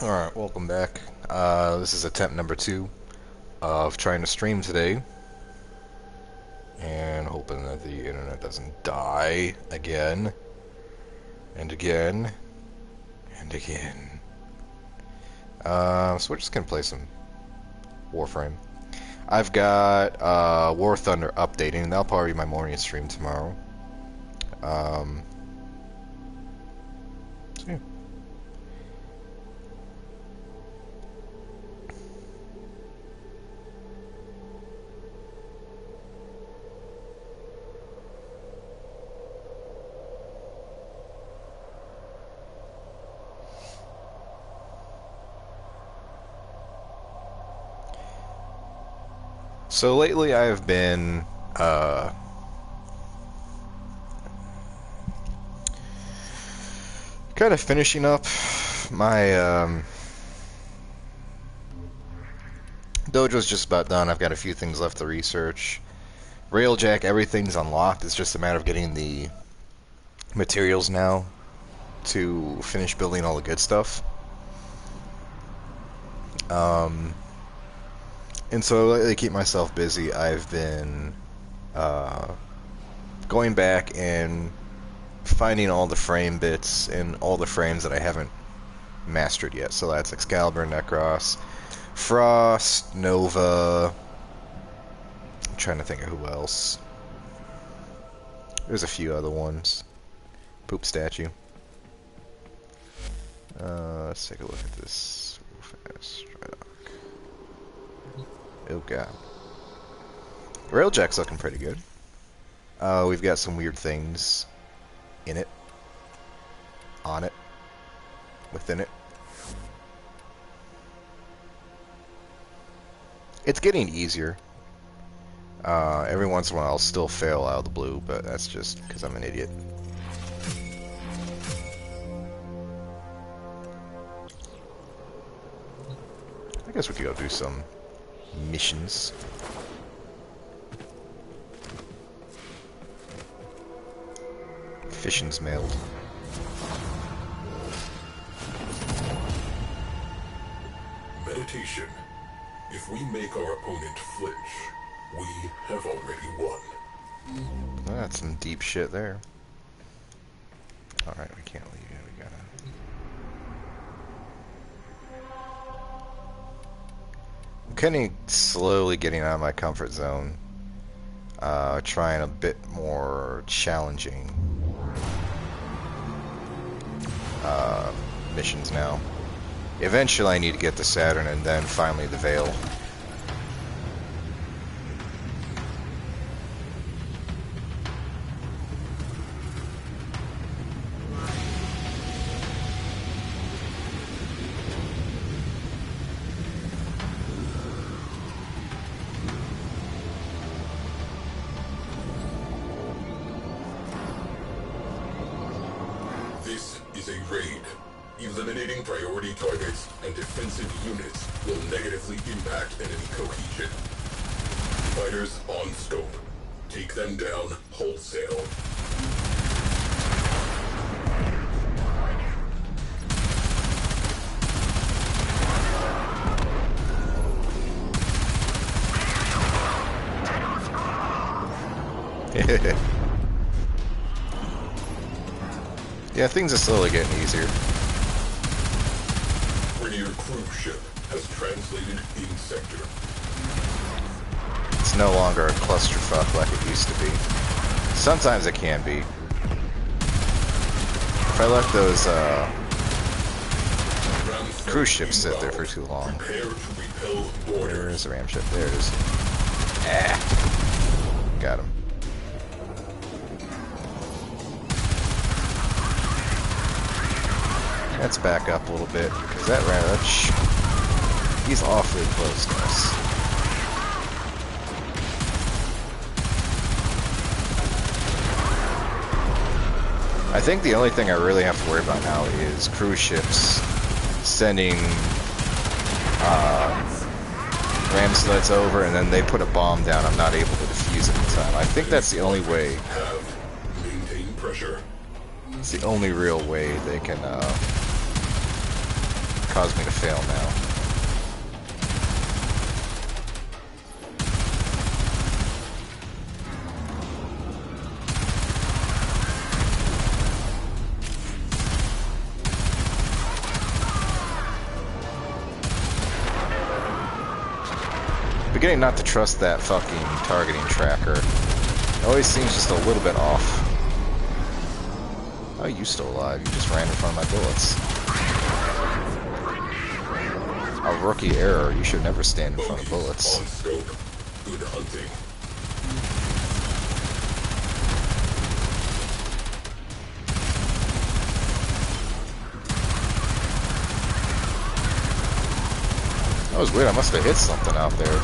Alright, welcome back. This is attempt number 2 of trying to stream today. And hoping that the internet doesn't die again. And again. And again. So we're just gonna play some Warframe. I've got War Thunder updating. That'll probably be my morning stream tomorrow. So yeah. So lately I've been kind of finishing up my dojo's just about done. I've got a few things left to research. Railjack, everything's unlocked. It's just a matter of getting the materials now to finish building all the good stuff. And so to keep myself busy, I've been going back and finding all the frame bits and all the frames that I haven't mastered yet. So that's Excalibur, Necros, Frost, Nova. I'm trying to think of who else. There's a few other ones. Poop statue. Let's take a look at this real fast. Oh god. Railjack's looking pretty good. We've got some weird things in it, on it, within it. It's getting easier. Every once in a while I'll still fail out of the blue, but that's just because I'm an idiot. I guess we could go do some missions. Fission's mailed. Meditation. If we make our opponent flinch, we have already won. That's some deep shit there. Alright, we can't leave yet. We gotta... I'm kind of slowly getting out of my comfort zone. Trying a bit more challenging missions now. Eventually I need to get to Saturn and then finally the Veil. This is a raid. Eliminating priority targets and defensive units will negatively impact enemy cohesion. Fighters on scope. Take them down wholesale. Yeah, things are slowly getting easier. Your cruise ship has translated in sector. It's no longer a clusterfuck like it used to be. Sometimes it can be. If I let those cruise ships sit there for too long. Where's the ram ship? There it is. Ah! Got him. Let's back up a little bit, because that he's awfully close to us. I think the only thing I really have to worry about now is cruise ships sending ram sleds over, and then they put a bomb down. I'm not able to defuse it in time. I think that's the only way. Maintain pressure. It's the only real way they can cause me to fail now. Beginning not to trust that fucking targeting tracker. It always seems just a little bit off. Oh, you still alive. You just ran in front of my bullets. A rookie error. You should never stand in front of bullets. On scope. Good hunting. That was weird. I must have hit something out there.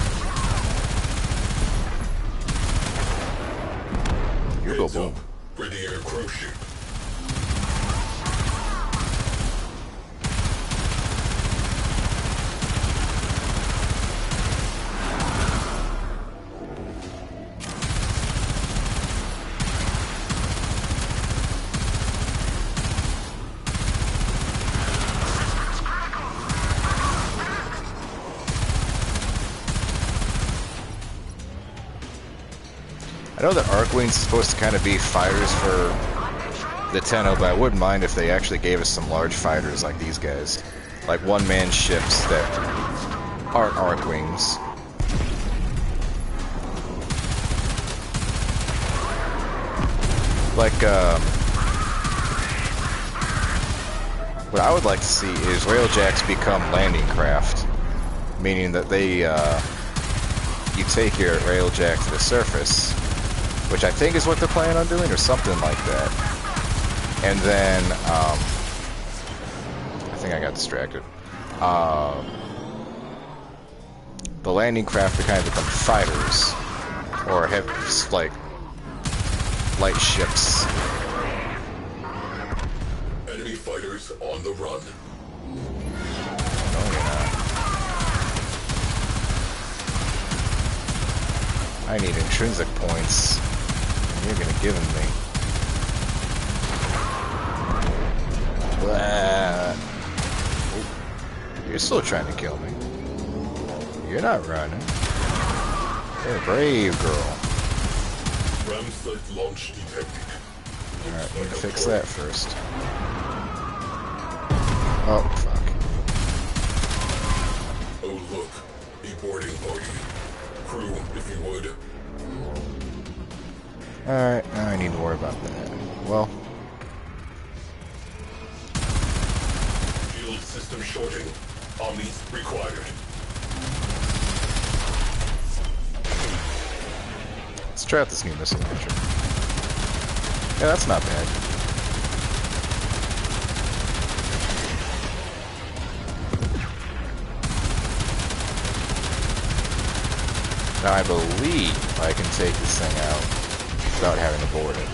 You go boom. Ready air cruise ship. I know that Arcwing's supposed to kind of be fighters for the Tenno, but I wouldn't mind if they actually gave us some large fighters like these guys. Like one-man ships that aren't Arcwings. Like, what I would like to see is Railjacks become landing craft. Meaning that they, you take your Railjack to the surface, which I think is what they're planning on doing, or something like that. And then, I think I got distracted. The landing craft would kind of become fighters, or have, like, light ships. Enemy fighters on the run. No, you're not. I need intrinsic points. You're gonna give them me. Blah. Oh, you're still trying to kill me. You're not running. You're a brave girl. Ram site launch detected. Alright, let me fix that first. Oh, fuck. Oh look, a boarding party. Crew, if you would. Alright, now I need to worry about that. Well, Shield system shorting. Omnis required. let's try out this new missile launcher. Yeah, that's not bad. Now I believe I can take this thing out without having to board it.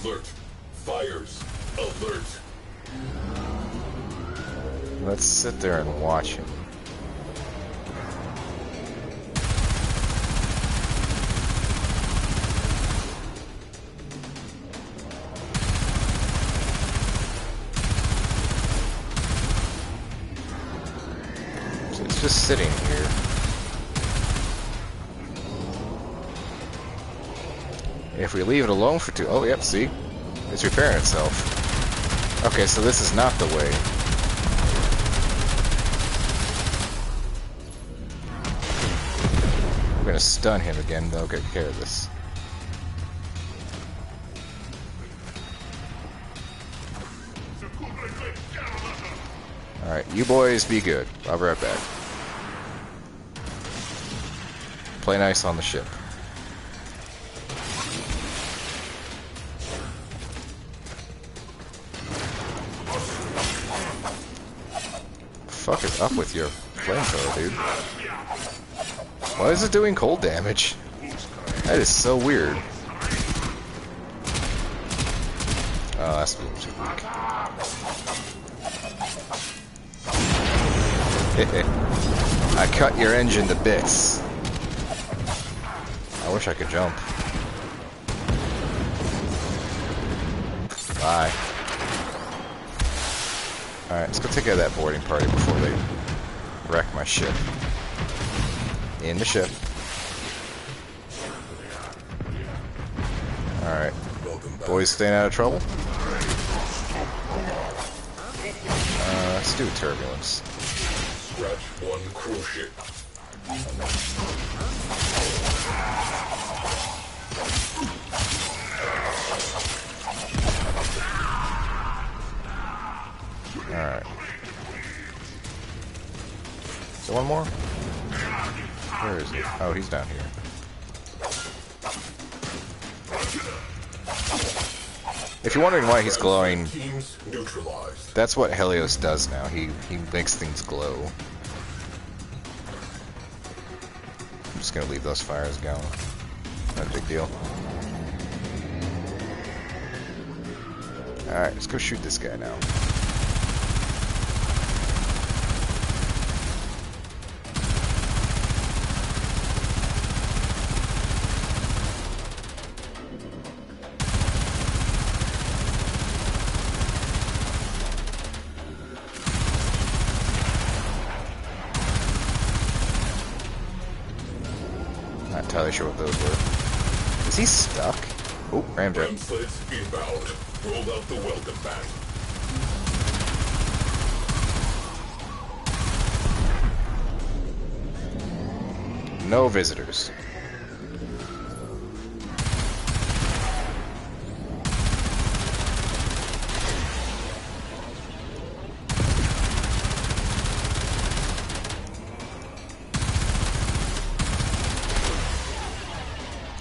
Alert. Fires. Alert. Let's sit there and watch him. So it's just sitting here. If we leave it alone for two... Oh, yep, see? It's repairing itself. Okay, so this is not the way. We're gonna stun him again, they'll get care of this. Alright, you boys be good. I'll be right back. Play nice on the ship. Fuck is up with your flamethrower, dude? Why is it doing cold damage? That is so weird. Oh, that's a little too weak. I cut your engine to bits. I wish I could jump. Bye. Alright, let's go take care of that boarding party before they wreck my ship. In the ship. Alright. Boys staying out of trouble? Let's do turbulence. Scratch one crew ship. Alright. Is there one more? Where is he? Oh, he's down here. If you're wondering why he's glowing, that's what Helios does now. He makes things glow. I'm just gonna leave those fires going. Not a big deal. Alright, let's go shoot this guy now. Not entirely sure what those were. Is he stuck? Oh, ramjet. Ram sleds inbound. Roll out the welcome mat. No visitors.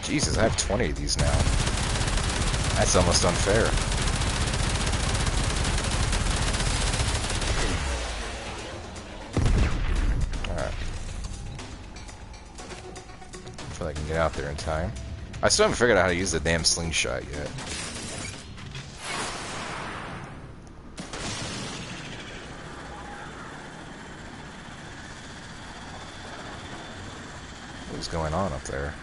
Jesus, I have 20 of these now. That's almost unfair. Alright. Hopefully I can get out there in time. I still haven't figured out how to use the damn slingshot yet. What is going on up there?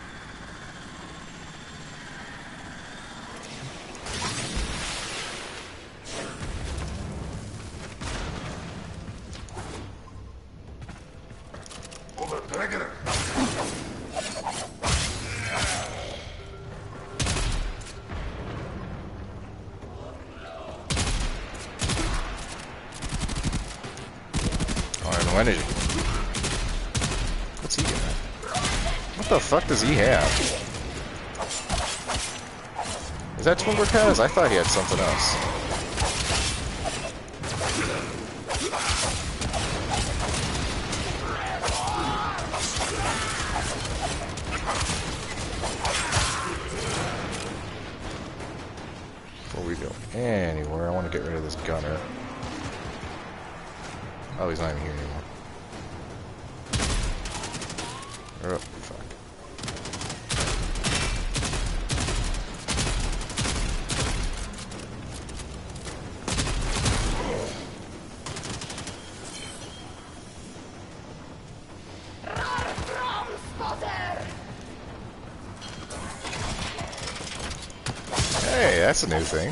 Energy. What's he doing? What the fuck does he have? Is that Twin Bricadas? I thought he had something else. What are we doing? Anywhere. I want to get rid of this gunner. Oh, he's not even here anymore. Oh, fuck. Hey, that's a new thing.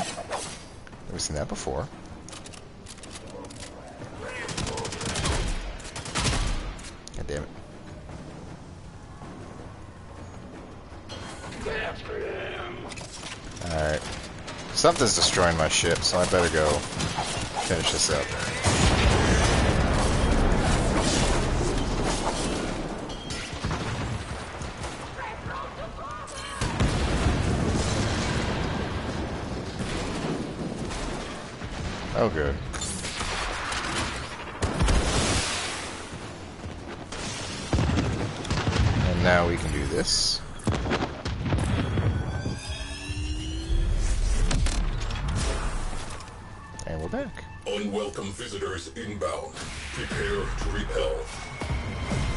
Never seen that before. God damn it. Alright. Something's destroying my ship, so I better go finish this up. Oh, good. And now we can do this. And we're back. Unwelcome visitors inbound. Prepare to repel.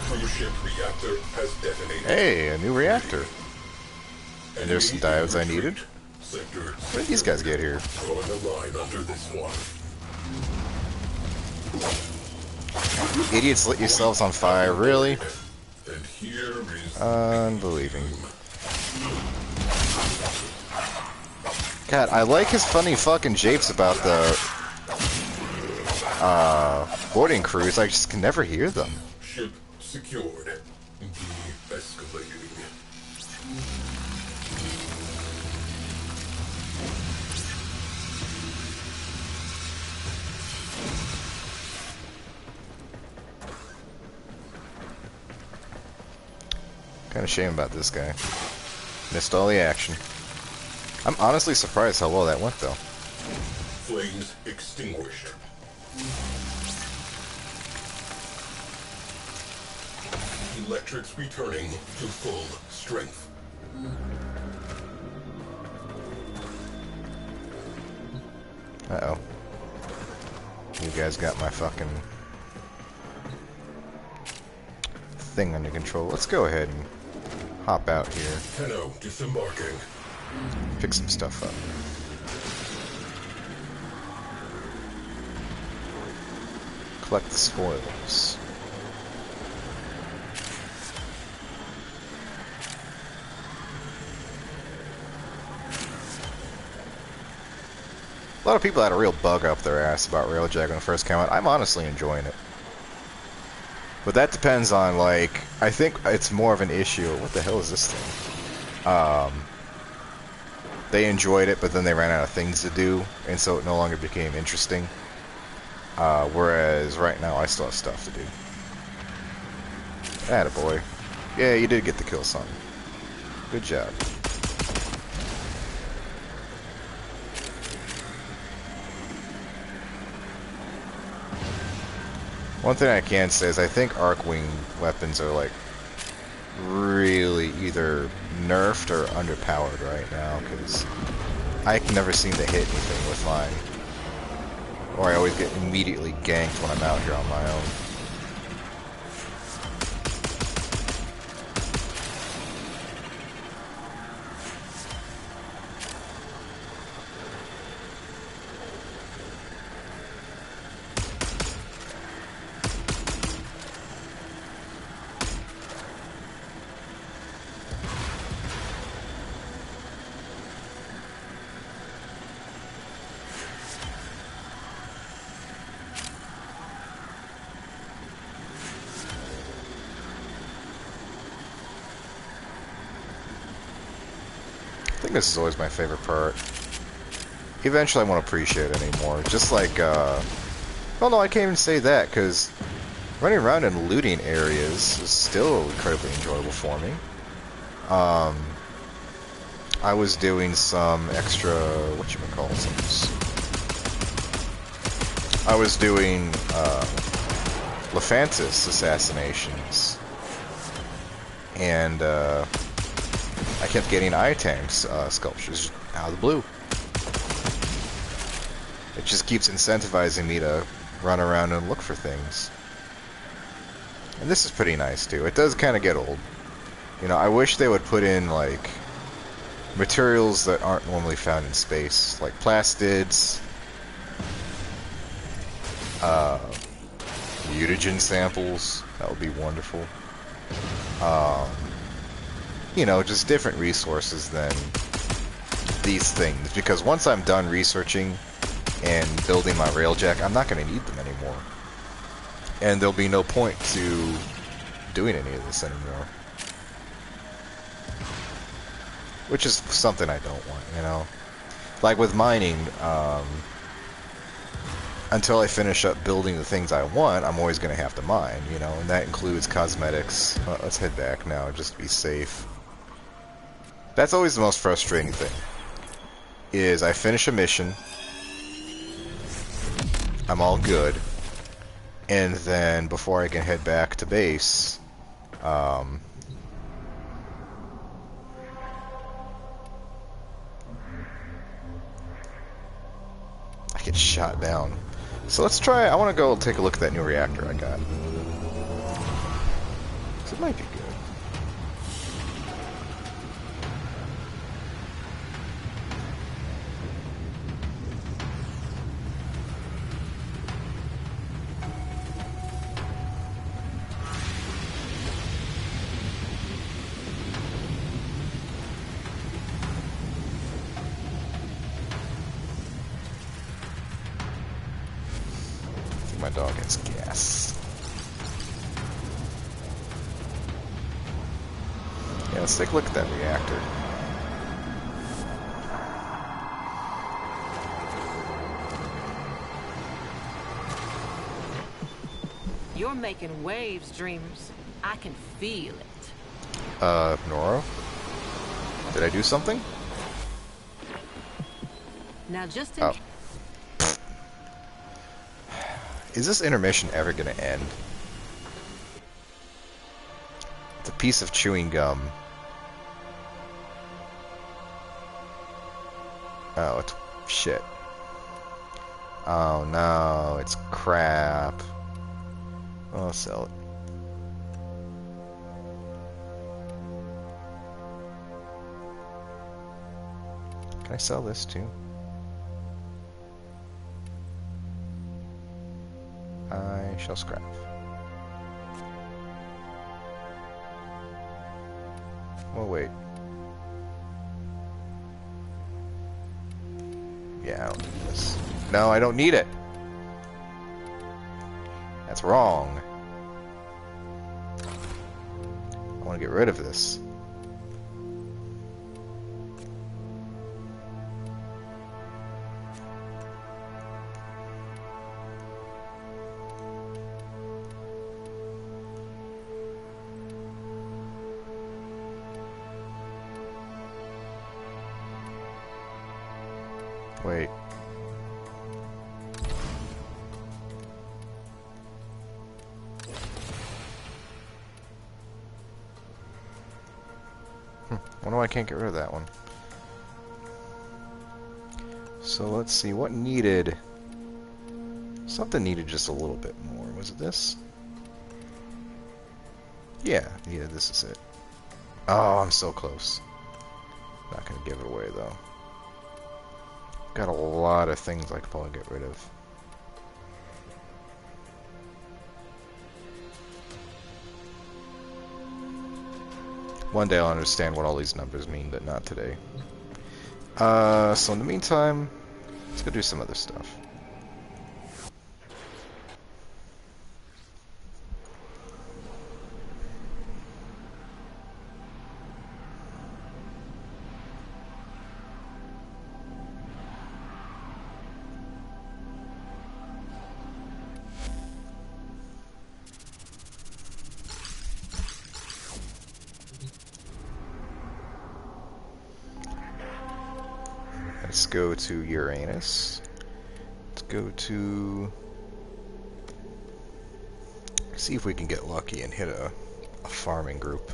Cruise ship reactor has detonated. Hey, a new reactor. And there's some diodes I needed. Where did these guys get here? Drawing a line under this one. You idiots lit yourselves on fire, really? And here is Unbelieving. God, I like his funny fucking japes about boarding crews, I just can never hear them. Ship secured. De-escalating. Kind of shame about this guy. Missed all the action. I'm honestly surprised how well that went, though. Flames extinguished. Electrics returning to full strength. Uh-oh. You guys got my fucking thing under control. Let's go ahead and hop out here. Tenno disembarking. Pick some stuff up. Collect the spoils. A lot of people had a real bug up their ass about Railjack when it first came out. I'm honestly enjoying it. But that depends on, like, I think it's more of an issue. What the hell is this thing? They enjoyed it, but then they ran out of things to do, and so it no longer became interesting. Whereas right now I still have stuff to do. Attaboy. Yeah, you did get the kill, son. Good job. One thing I can say is I think Arcwing weapons are like really either nerfed or underpowered right now, because I can never seem to hit anything with mine. Or I always get immediately ganked when I'm out here on my own. I think this is always my favorite part. Eventually I won't appreciate it anymore. Just like, well no, I can't even say that, because running around and looting areas is still incredibly enjoyable for me. I was doing some extra, whatchamacallits. I was doing, Lephantis assassinations. And, I kept getting eye-tanks sculptures out of the blue. It just keeps incentivizing me to run around and look for things. And this is pretty nice, too. It does kind of get old. You know, I wish they would put in, like, materials that aren't normally found in space. Like plastids, mutagen samples. That would be wonderful. You know, just different resources than these things. Because once I'm done researching and building my Railjack, I'm not going to need them anymore. And there'll be no point to doing any of this anymore. Which is something I don't want, you know. Like with mining, until I finish up building the things I want, I'm always going to have to mine, you know. And that includes cosmetics. Let's head back now, just to be safe. That's always the most frustrating thing, is I finish a mission, I'm all good, and then before I can head back to base, I get shot down. So let's try, I want to go take a look at that new reactor I got. So it might be good. dog has gas. Yeah, let's take a look at that reactor. You're making waves, dreamers. I can feel it. Nora? Did I do something? Now just in Oh. Is this intermission ever gonna end? It's a piece of chewing gum. Oh, it's shit. Oh no, it's crap. I'll sell it. Can I sell this too? I shall scrap. Oh wait. Yeah, I don't need this. No, I don't need it. That's wrong. I want to get rid of this. Wait. Wonder why I can't get rid of that one. So let's see, what needed... Something needed just a little bit more. Was it this? Yeah, this is it. Oh, I'm so close. Not gonna give it away though. Got a lot of things I could probably get rid of. One day I'll understand what all these numbers mean, but not today. So in the meantime, let's go do some other stuff. Let's go to Uranus. Let's go to... See if we can get lucky and hit a farming group.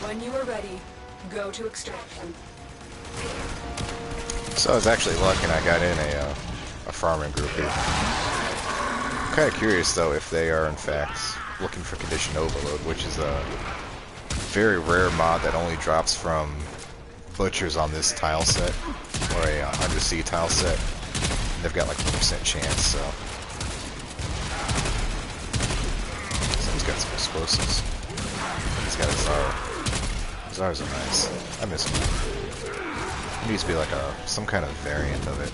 When you are ready, go to extraction. So I was actually lucky and I got in a farming group here. I'm kind of curious though if they are in fact looking for condition overload, which is a very rare mod that only drops from butchers on this tile set, or a undersea tile set. And they've got like 1% chance, so. Someone's got some explosives. He's got a Zara. Zars are nice. I miss them. It needs to be like some kind of variant of it.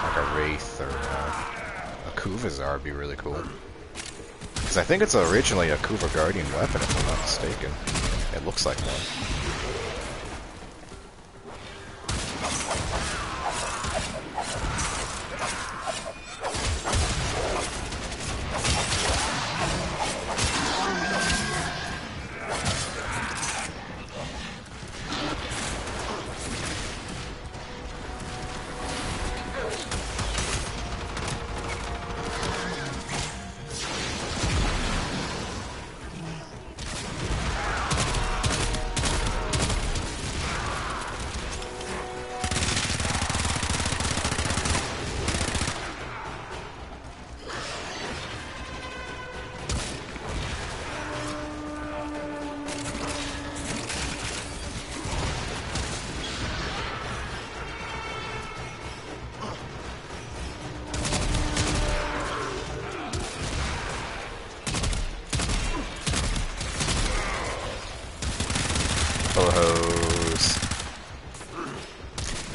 Like a Wraith or a Kuvazar would be really cool. Because I think it's originally a Kuva Guardian weapon, if I'm not mistaken. It looks like one.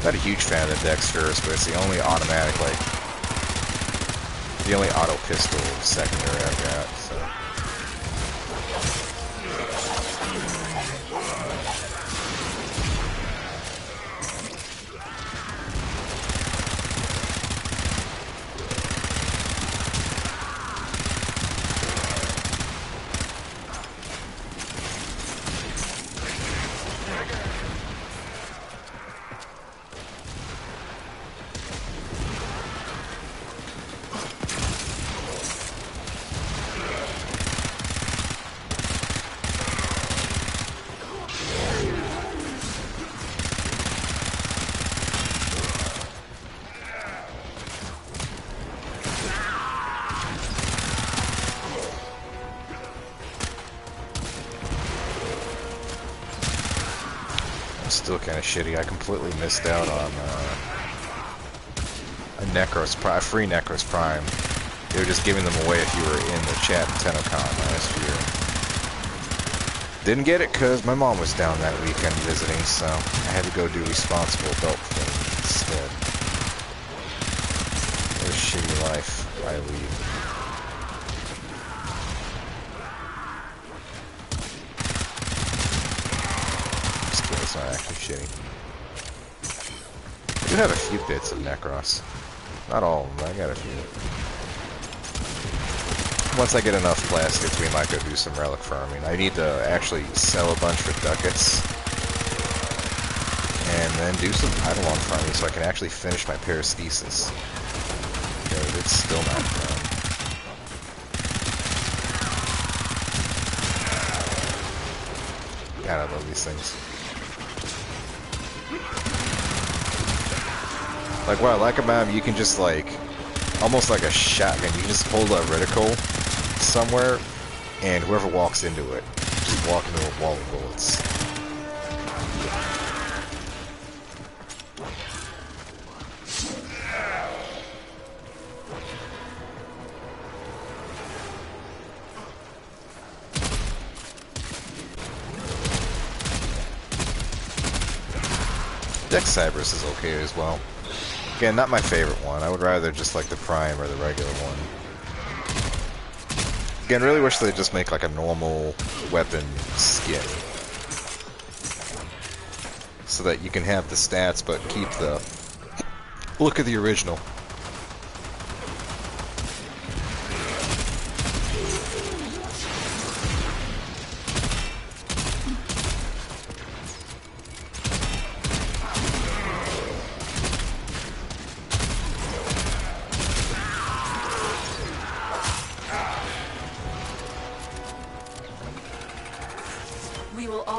Not a huge fan of the Dexterous, but it's the only automatic, like, the only auto pistol secondary I've got, so. Still kind of shitty. I completely missed out on a Necros Prime, free Necros Prime. They were just giving them away if you were in the chat in TennoCon last year. Didn't get it because my mom was down that weekend visiting, so I had to go do responsible adult thing instead. What a shitty life I lead. Not actually shitty. I do have a few bits of Necros. Not all of them, but I got a few. Once I get enough plastics, we might go do some relic farming. I need to actually sell a bunch for ducats. And then do some Eidolon farming so I can actually finish my Parastasis. Because it's still not done. God, I love these things. Like, what I like about them, you can just, like, almost like a shotgun, you can just hold a reticle somewhere, and whoever walks into it, just walk into a wall of bullets. Dex Cyberus is okay as well. Again, not my favorite one. I would rather just like the Prime or the regular one. Again, really wish they'd just make like a normal weapon skin. So that you can have the stats but keep the look of the original.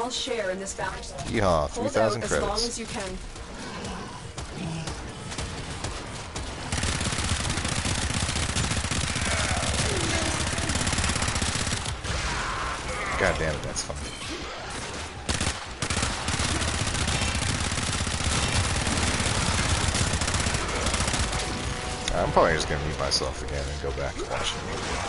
all share in this bounty. Yeehaw, Hold 3,000 out as long credits. as you can. God damn it, that's fun. I'm probably just gonna mute myself again and go back to watching.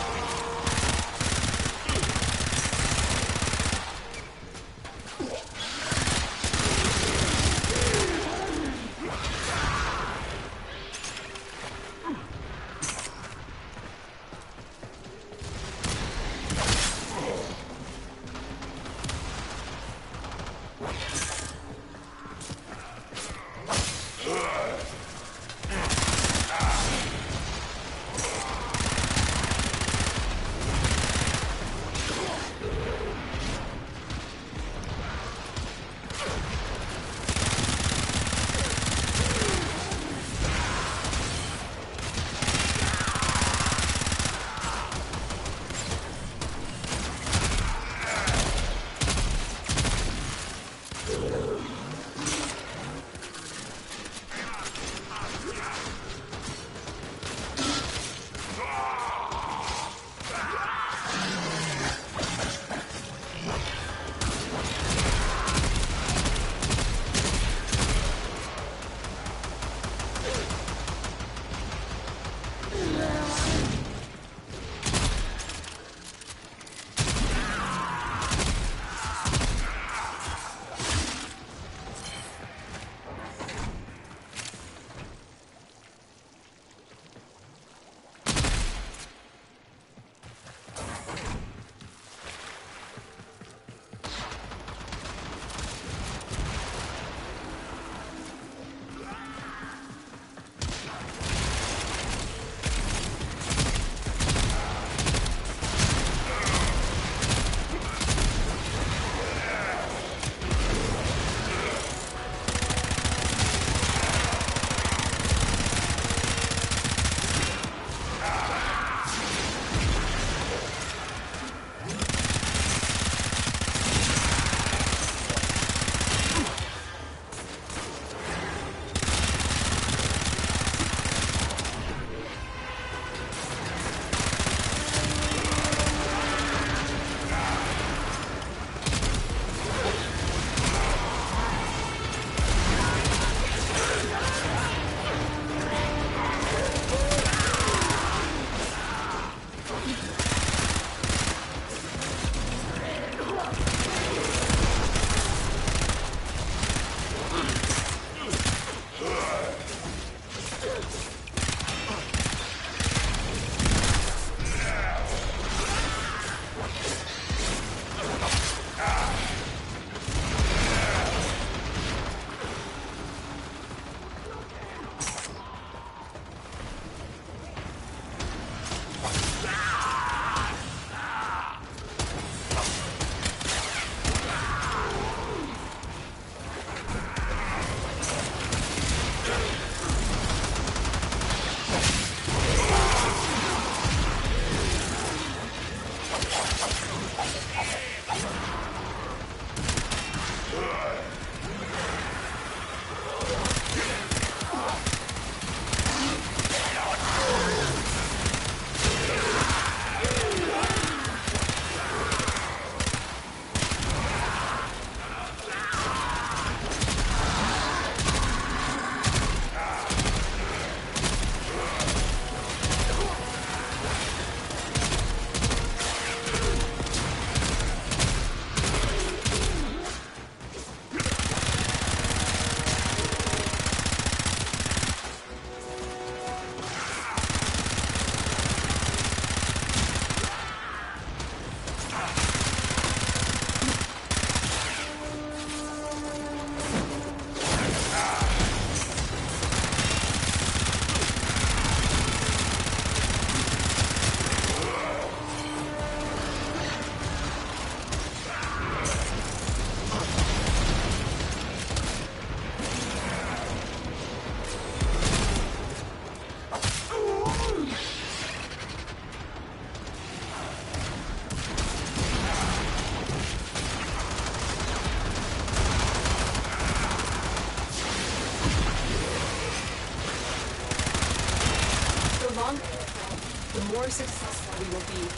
the more successful we will be.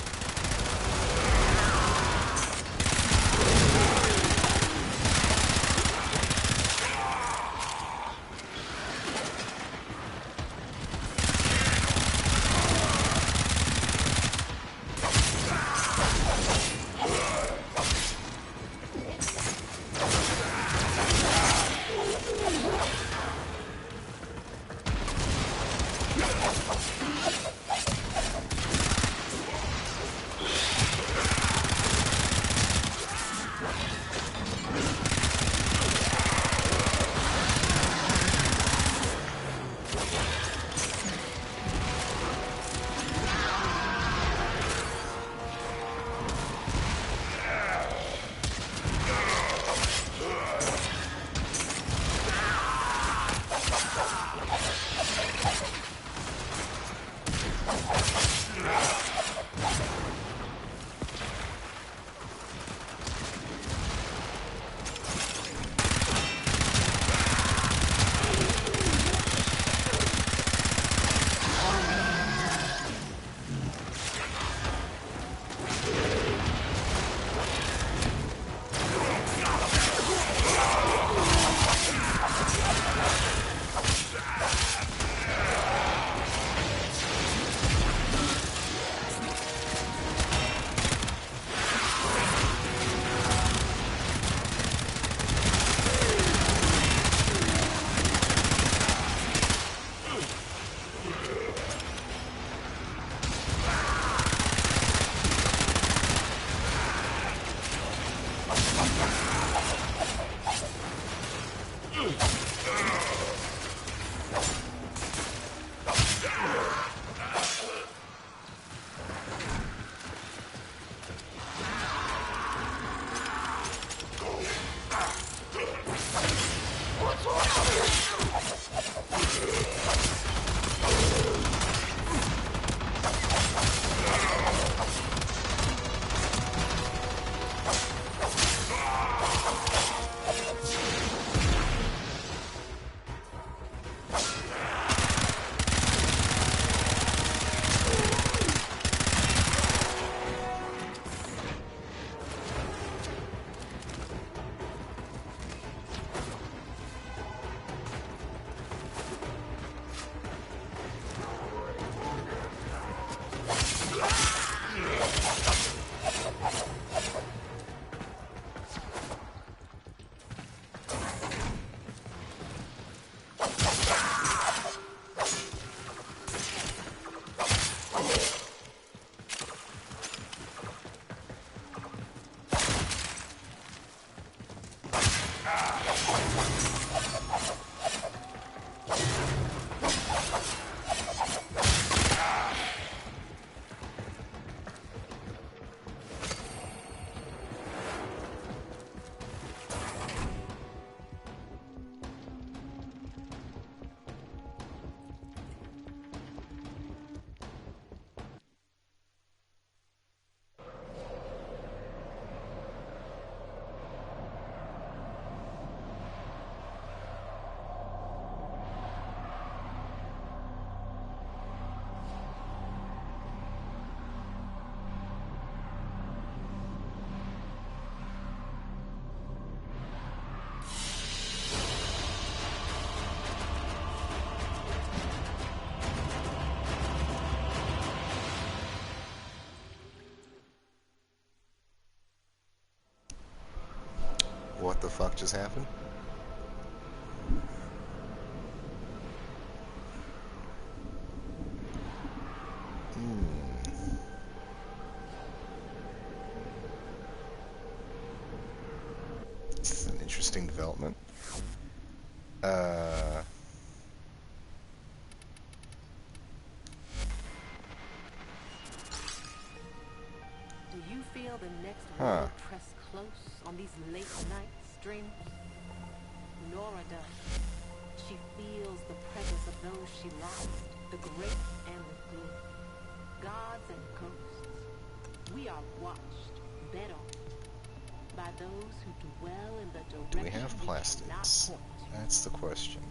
What the fuck just happened? This is an interesting development. Do you feel the next Huh. word press close on these late night streams? Nora does. She feels the presence of those she lost, the great and the good, gods and ghosts. We are watched, bet on, by those who dwell in the direction Do we have plastids? cannot point to. That's the question.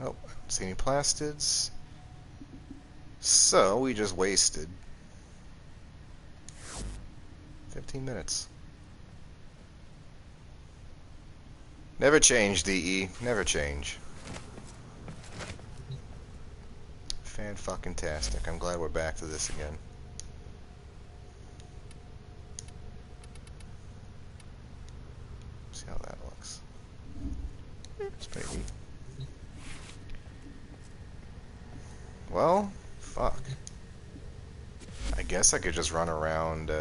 Oh, I don't see any plastids. So, we just wasted 15 minutes. Never change, DE. Never change. Fan-fucking-tastic. I'm glad we're back to this again. See how that looks. It's pretty neat. Well, fuck. I guess I could just run around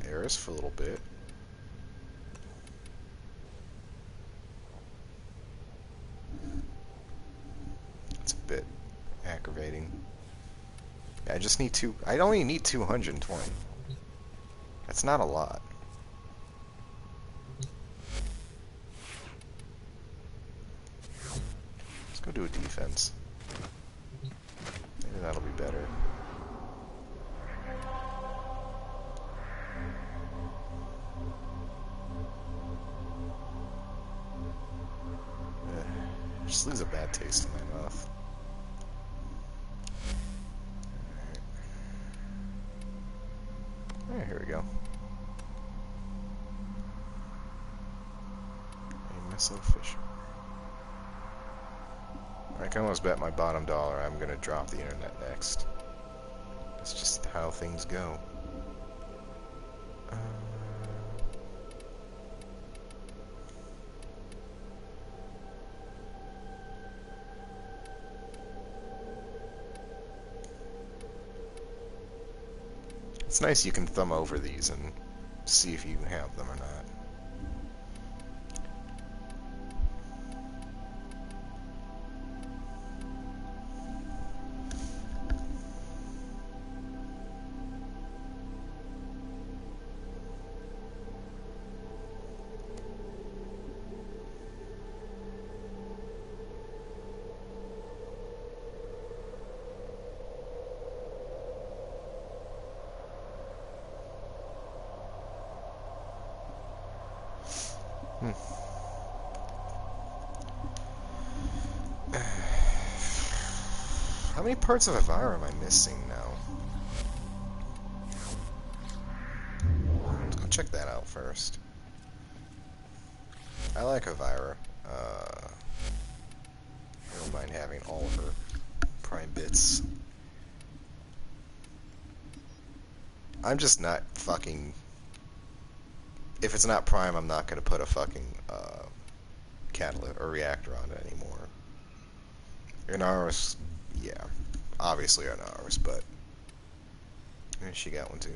Eris for a little bit. It's a bit aggravating. I just need I only need 220. That's not a lot. Let's go do a defense. Maybe that'll be better. Just leaves a bad taste in my mouth. Alright, here we go. A missile fisher. I can almost bet my bottom dollar I'm gonna drop the internet next. That's just how things go. It's nice you can thumb over these and see if you have them or not. How many parts of Elvira am I missing now? Let's go check that out first. I like Elvira. I don't mind having all of her prime bits. I'm just not fucking... If it's not prime, I'm not gonna put a fucking catalyst or reactor on it anymore. Inaris, yeah, obviously Inaris, but she got one too.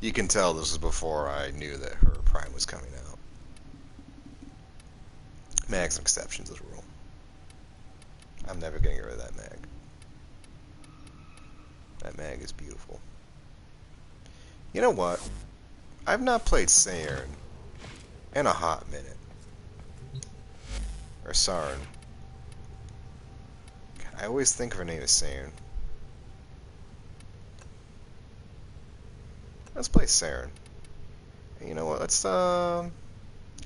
You can tell this was before I knew that her prime was coming out. Mags and exceptions as a rule. I'm never gonna get rid of that mag. That mag is beautiful. You know what? I've not played Sairn in a hot minute. Or Sarn. I always think of her name as Sairn. Let's play Sairn. You know what? Let's I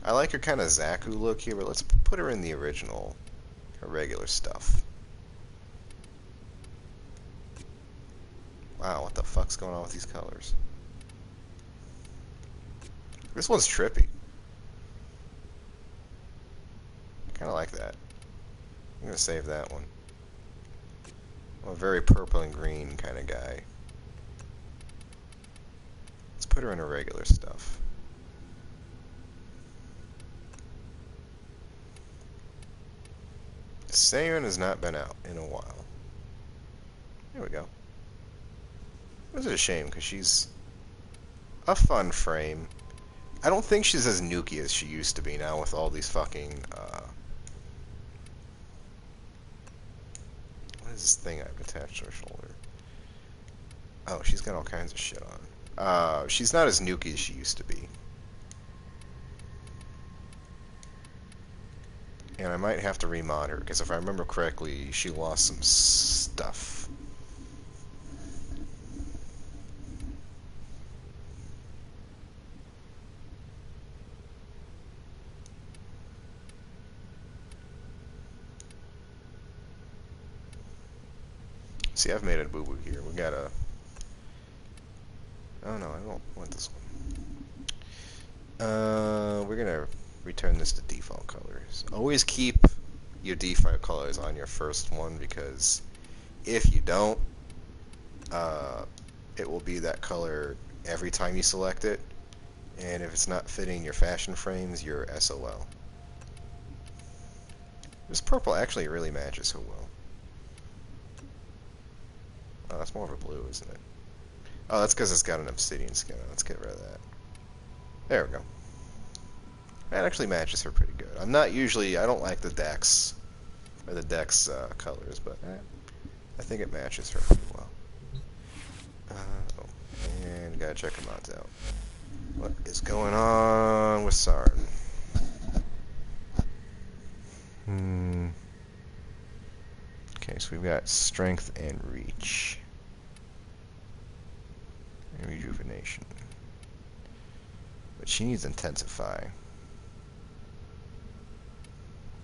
like her kind of Zaku look here, but let's put her in the original, her regular stuff. Wow, what the fuck's going on with these colors? This one's trippy. Kind of like that. I'm gonna save that one. I'm a very purple and green kind of guy. Let's put her in her regular stuff. Sairn has not been out in a while. There we go. This is a shame because she's a fun frame. I don't think she's as nuky as she used to be now with all these fucking what is this thing I've attached to her shoulder? Oh, she's got all kinds of shit on. She's not as nuky as she used to be. And I might have to remod her, because if I remember correctly, she lost some stuff. See, I've made a boo-boo here. We gotta... Oh no, I don't want this one. We're gonna return this to default colors. Always keep your default colors on your first one, because if you don't, it will be that color every time you select it, and if it's not fitting your fashion frames, you're SOL. This purple actually really matches so well. Oh, that's more of a blue, isn't it? Oh, that's because it's got an obsidian skin on it. Let's get rid of that. There we go. That actually matches her pretty good. I don't like the Dex, or the Dex colors, but I think it matches her pretty well. Oh, and gotta check her mods out. What is going on with Sarn? Okay, so we've got strength and reach. And rejuvenation. But she needs intensify.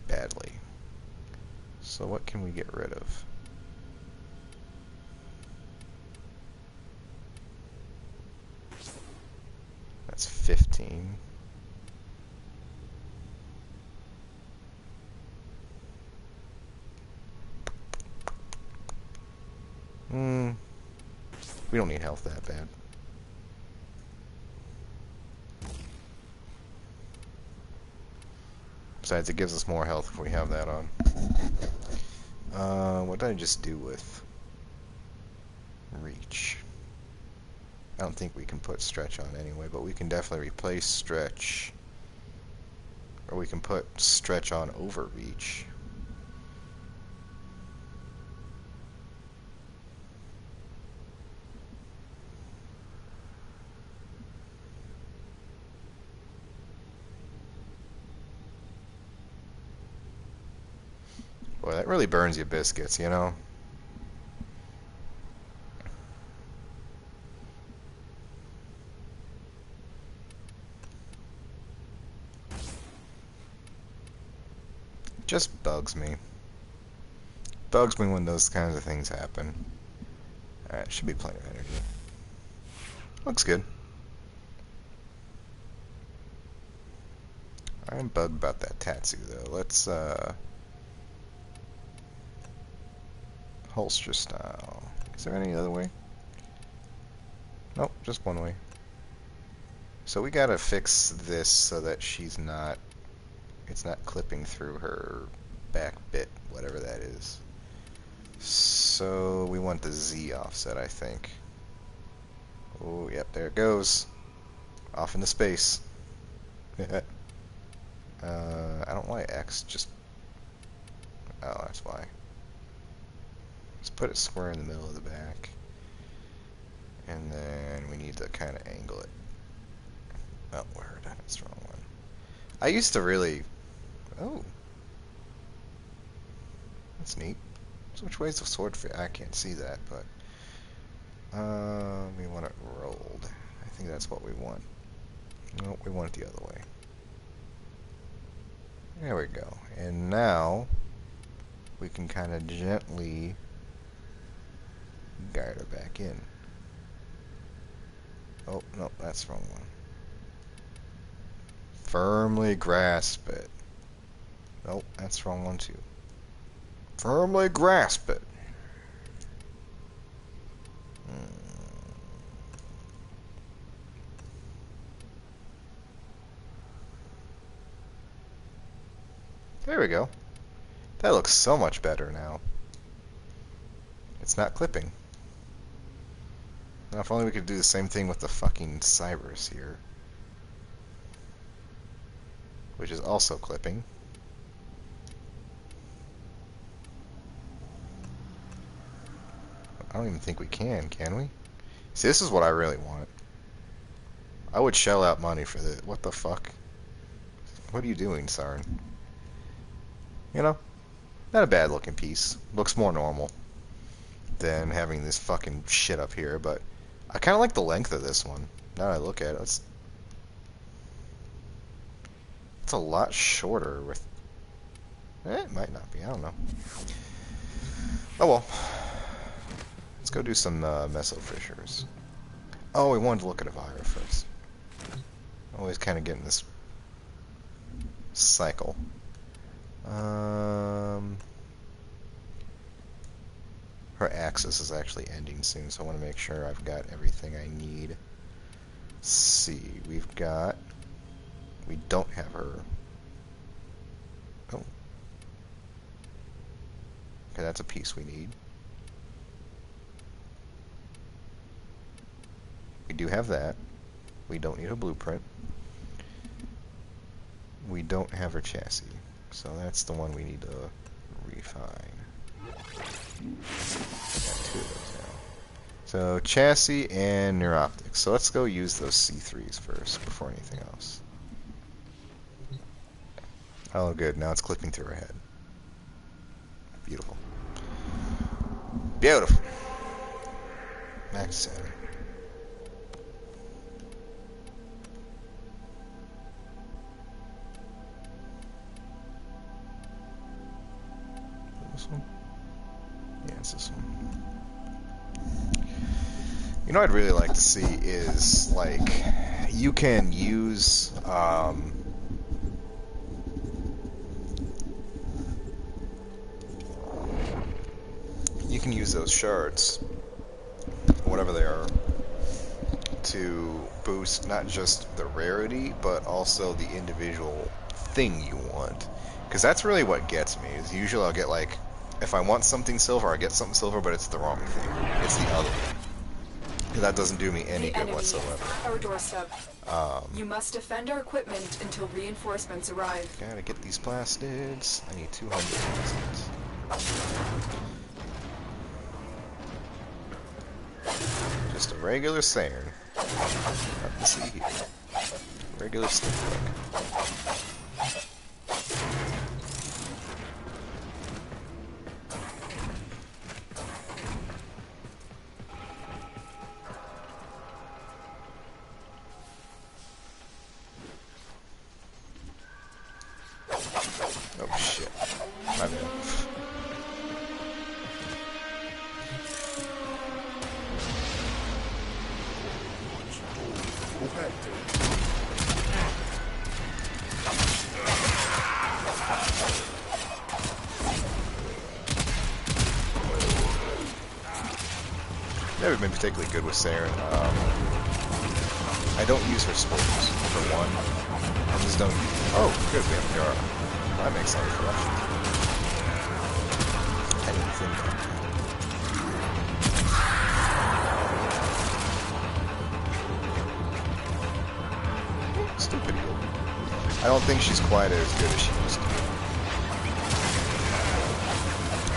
Badly. So what can we get rid of? That's 15. We don't need health that bad. Besides, it gives us more health if we have that on. What did I just do with reach? I don't think we can put stretch on anyway, but we can definitely replace stretch. Or we can put stretch on over reach. Boy, that really burns your biscuits, you know? Just bugs me. Bugs me when those kinds of things happen. Alright, should be plenty of energy. Looks good. I'm bugged about that Tatsu though. Let's holster style. Is there any other way? Nope, just one way. So we gotta fix this so that it's not clipping through her back bit, whatever that is. So we want the Z offset, I think. Oh, yep, there it goes. Off into space. I don't like X, just... Oh, that's why. Let's put it square in the middle of the back. And then we need to kind of angle it. Oh, word, that's the wrong one. I used to really... Oh. That's neat. So which way is the sword fit? I can't see that, but... we want it rolled. I think that's what we want. No, we want it the other way. There we go. And now we can kind of gently guide her back in. Oh, no, that's the wrong one. Firmly grasp it. Nope, that's the wrong one too. Firmly grasp it. There we go. That looks so much better now. It's not clipping. Now if only we could do the same thing with the fucking Cyrus here. Which is also clipping. I don't even think we can we? See, this is what I really want. I would shell out money for this. What the fuck? What are you doing, Sarn? You know? Not a bad looking piece. Looks more normal than having this fucking shit up here, but I kind of like the length of this one. Now that I look at it, it's a lot shorter with... it might not be, I don't know. Oh well. Let's go do some meso fissures. Oh, we wanted to look at Elvira first. Always kind of getting this cycle. Her axis is actually ending soon, so I want to make sure I've got everything I need. Let's see, we don't have her. Oh. Okay, that's a piece we need. We do have that. We don't need a blueprint. We don't have her chassis, so that's the one we need to refine. I got 2 of those now. So chassis and neuroptics. So let's go use those C3s first before anything else. Oh, good. Now it's clipping through her head. Beautiful. Beautiful. Max 7. This one? Yeah, it's this one. You know what I'd really like to see is, like, you can use, you can use those shards, whatever they are, to boost not just the rarity, but also the individual thing you want. Because that's really what gets me, is usually I'll get, like, if I want something silver, I get something silver, but it's the wrong thing. It's the other one. That doesn't do me any good whatsoever. Our doorstep. You must defend our equipment until reinforcements arrive. Gotta get these plastids. I need 200 plastids. Just a regular Saturn. Nothing to see here. Regular stick bug. Oh shit. My bad. Never been particularly good with Saren. I don't use her spores, for one. I just don't. Oh, good, we have Yara. That makes sense for us. I didn't think that. Stupid. I don't think she's quite as good as she used to be.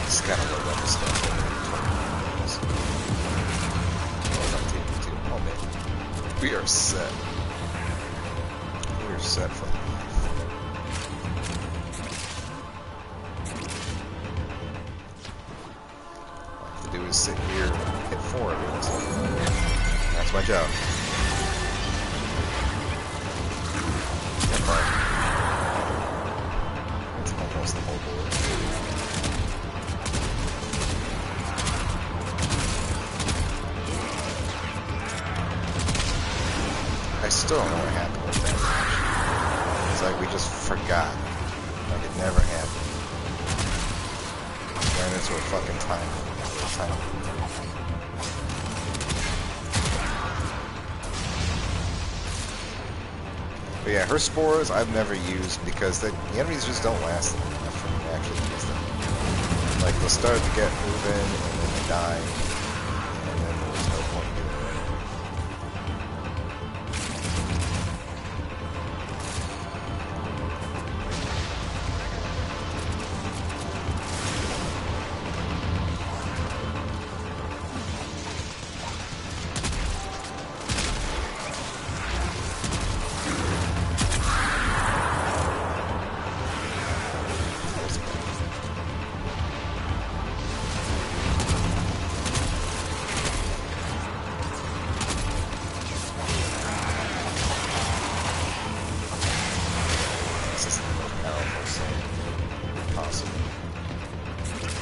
Just gotta load up the stuff. Oh man. We are set. We are set for life. All I have to do is sit here and hit 4 every once in a while. That's my job. It's almost the whole board. I still don't know what happened with that match. It's like we just forgot. Like it never happened. Ran into a fucking time. But yeah, her spores I've never used because the enemies just don't last long enough for me to actually use them. Like they'll start to get moving and then they die. And then there's no point doing it.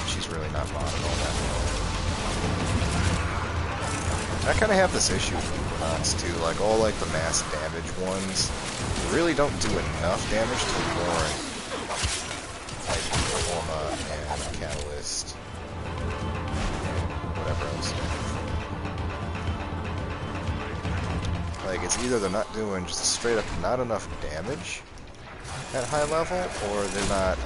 She's really not bottom all that well. I kind of have this issue with Equinox too, like all like the mass damage ones really don't do enough damage to warrant like Forma and Catalyst, whatever else. Like it's either they're not doing just straight up not enough damage at high level, or they're not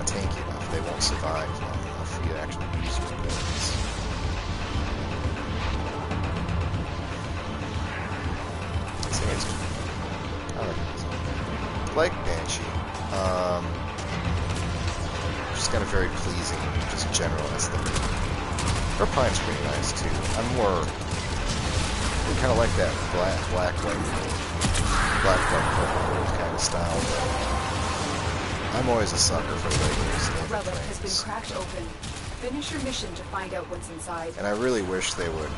tanky enough. They won't survive long enough for you to actually use your abilities. I like Banshee. Just got a very pleasing, just general aesthetic. Her Prime's pretty nice too. I'm more kind of like that black, white, purple kind of style. But I'm always a sucker for regular standard Relic has been frames. cracked open. Finish your mission to find out what's inside. And I really wish they would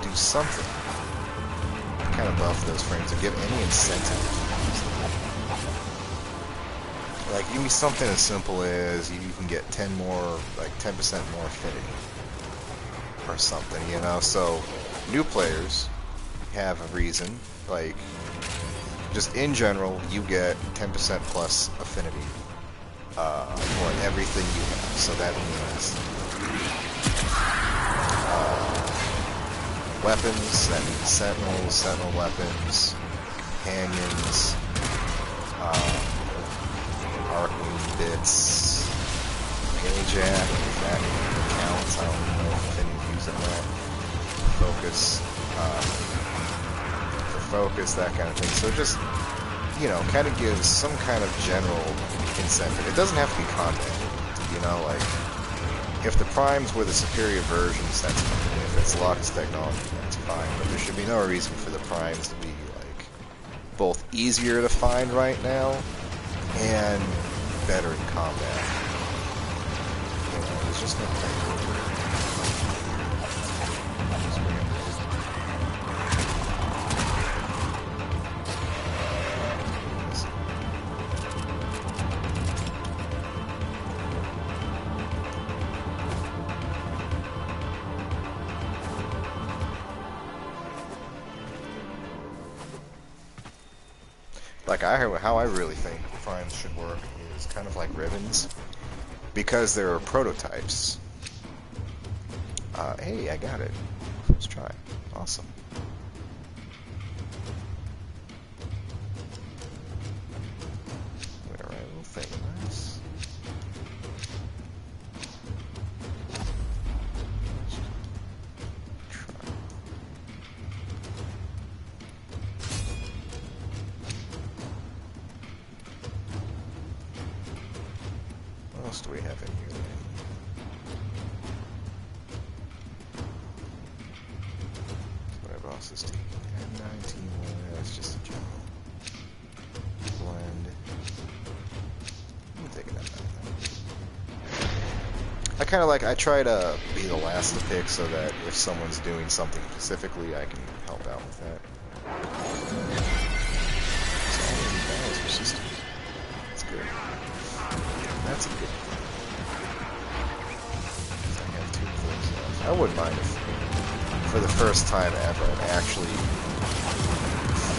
do something to kind of buff those frames or give any incentive to use them. Like, give me something as simple as you can get 10% more affinity or something, you know? So, new players have a reason, like, just in general, you get 10% plus affinity for everything you have. So that means weapons, that means sentinels, sentinel weapons, companions, arcane bits, Jack, if that counts. I don't know if any using that. Focus, for focus, that kind of thing. So just, you know, kind of gives some kind of general incentive. It doesn't have to be combat, you know, like, if the primes were the superior versions, that's fine. If it's Locke's technology, that's fine. But there should be no reason for the primes to be, like, both easier to find right now and better in combat. You know, there's just no point. Like, how I really think primes should work is kind of like ribbons, because they're prototypes. Hey, I got it. Let's try. Awesome. Alright, little thing, nice. What else do we have in here then? Whatever else is taking. 19, that's just a general blend. I'm taking that back. I kind of like, I try to be the last to pick so that if someone's doing something specifically, I can help out with that. So all of these battles for systems. That's good. That's a good thing. I have 2 of those left. I wouldn't mind if, for the first time ever, I'd actually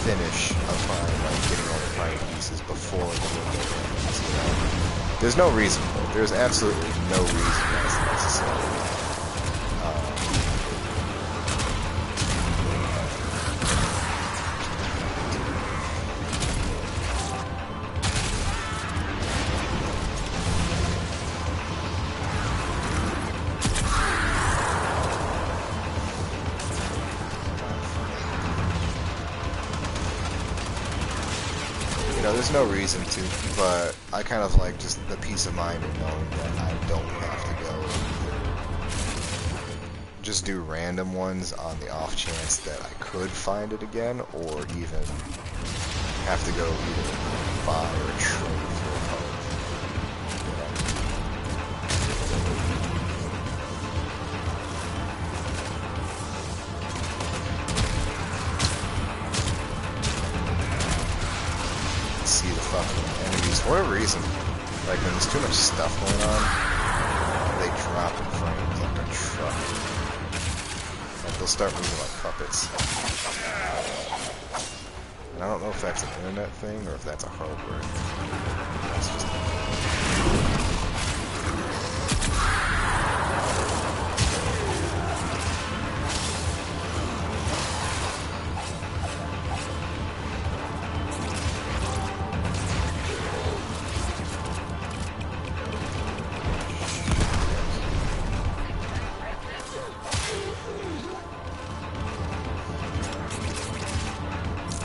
finish a prime, like getting all the prime pieces before the window ends, you know? There's no reason for it. There's absolutely no reason that's necessary. There's no reason to, but I kind of like just the peace of mind of knowing that I don't have to go just do random ones on the off chance that I could find it again, or even have to go either buy or trade for a card. See the fucking enemies. For whatever reason, like when there's too much stuff going on, they drop in frames. Like they're truck. Like, they'll start moving like puppets. And I don't know if that's an internet thing or if that's a hardware thing. That's just...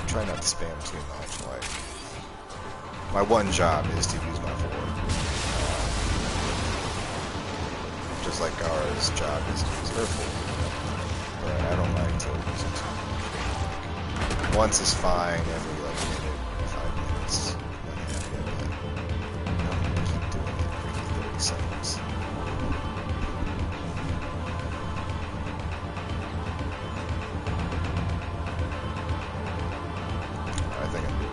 Try not to spam too much. Like, my one job is to use my board. Just like Gara's job is to use her board. But I don't like to use it too much. Once is fine every like minute, 5 minutes. Not happy at that. I don't need to keep doing it every 30 seconds. I think I'm good.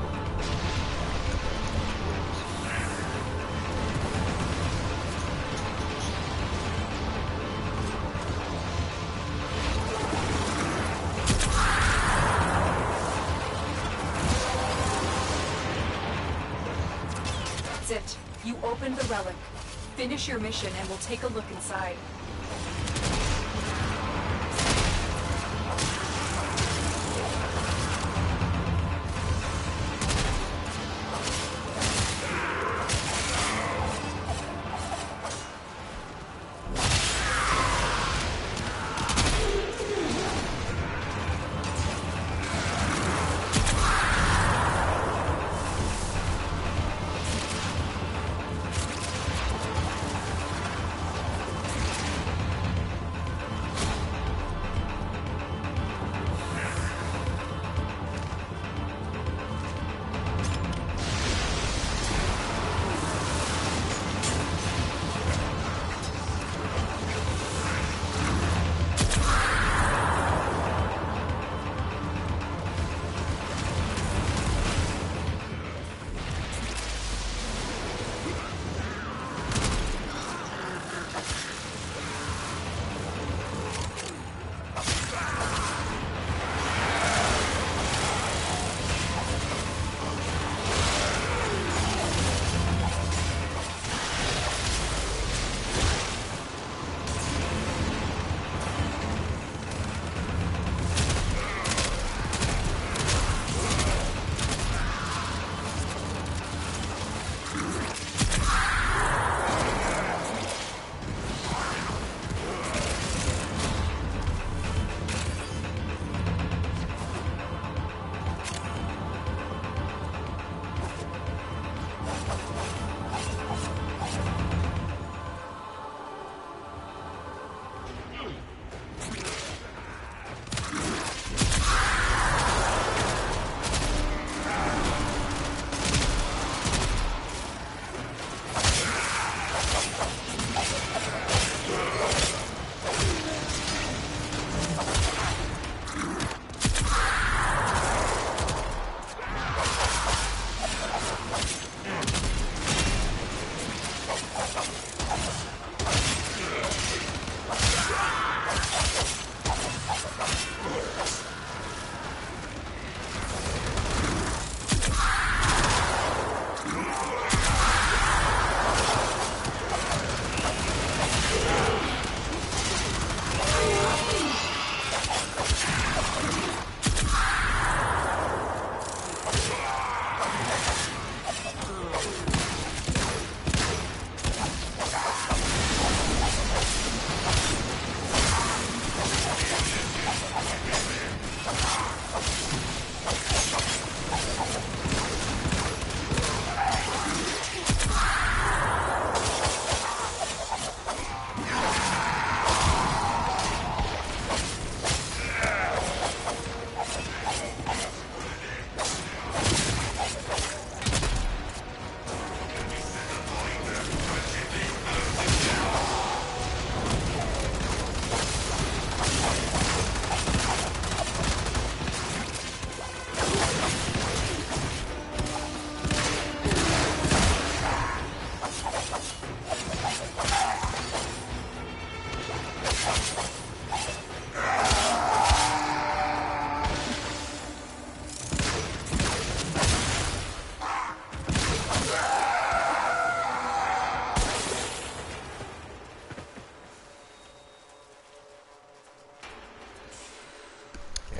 That's it. You opened the relic. Finish your mission and we'll take a look inside.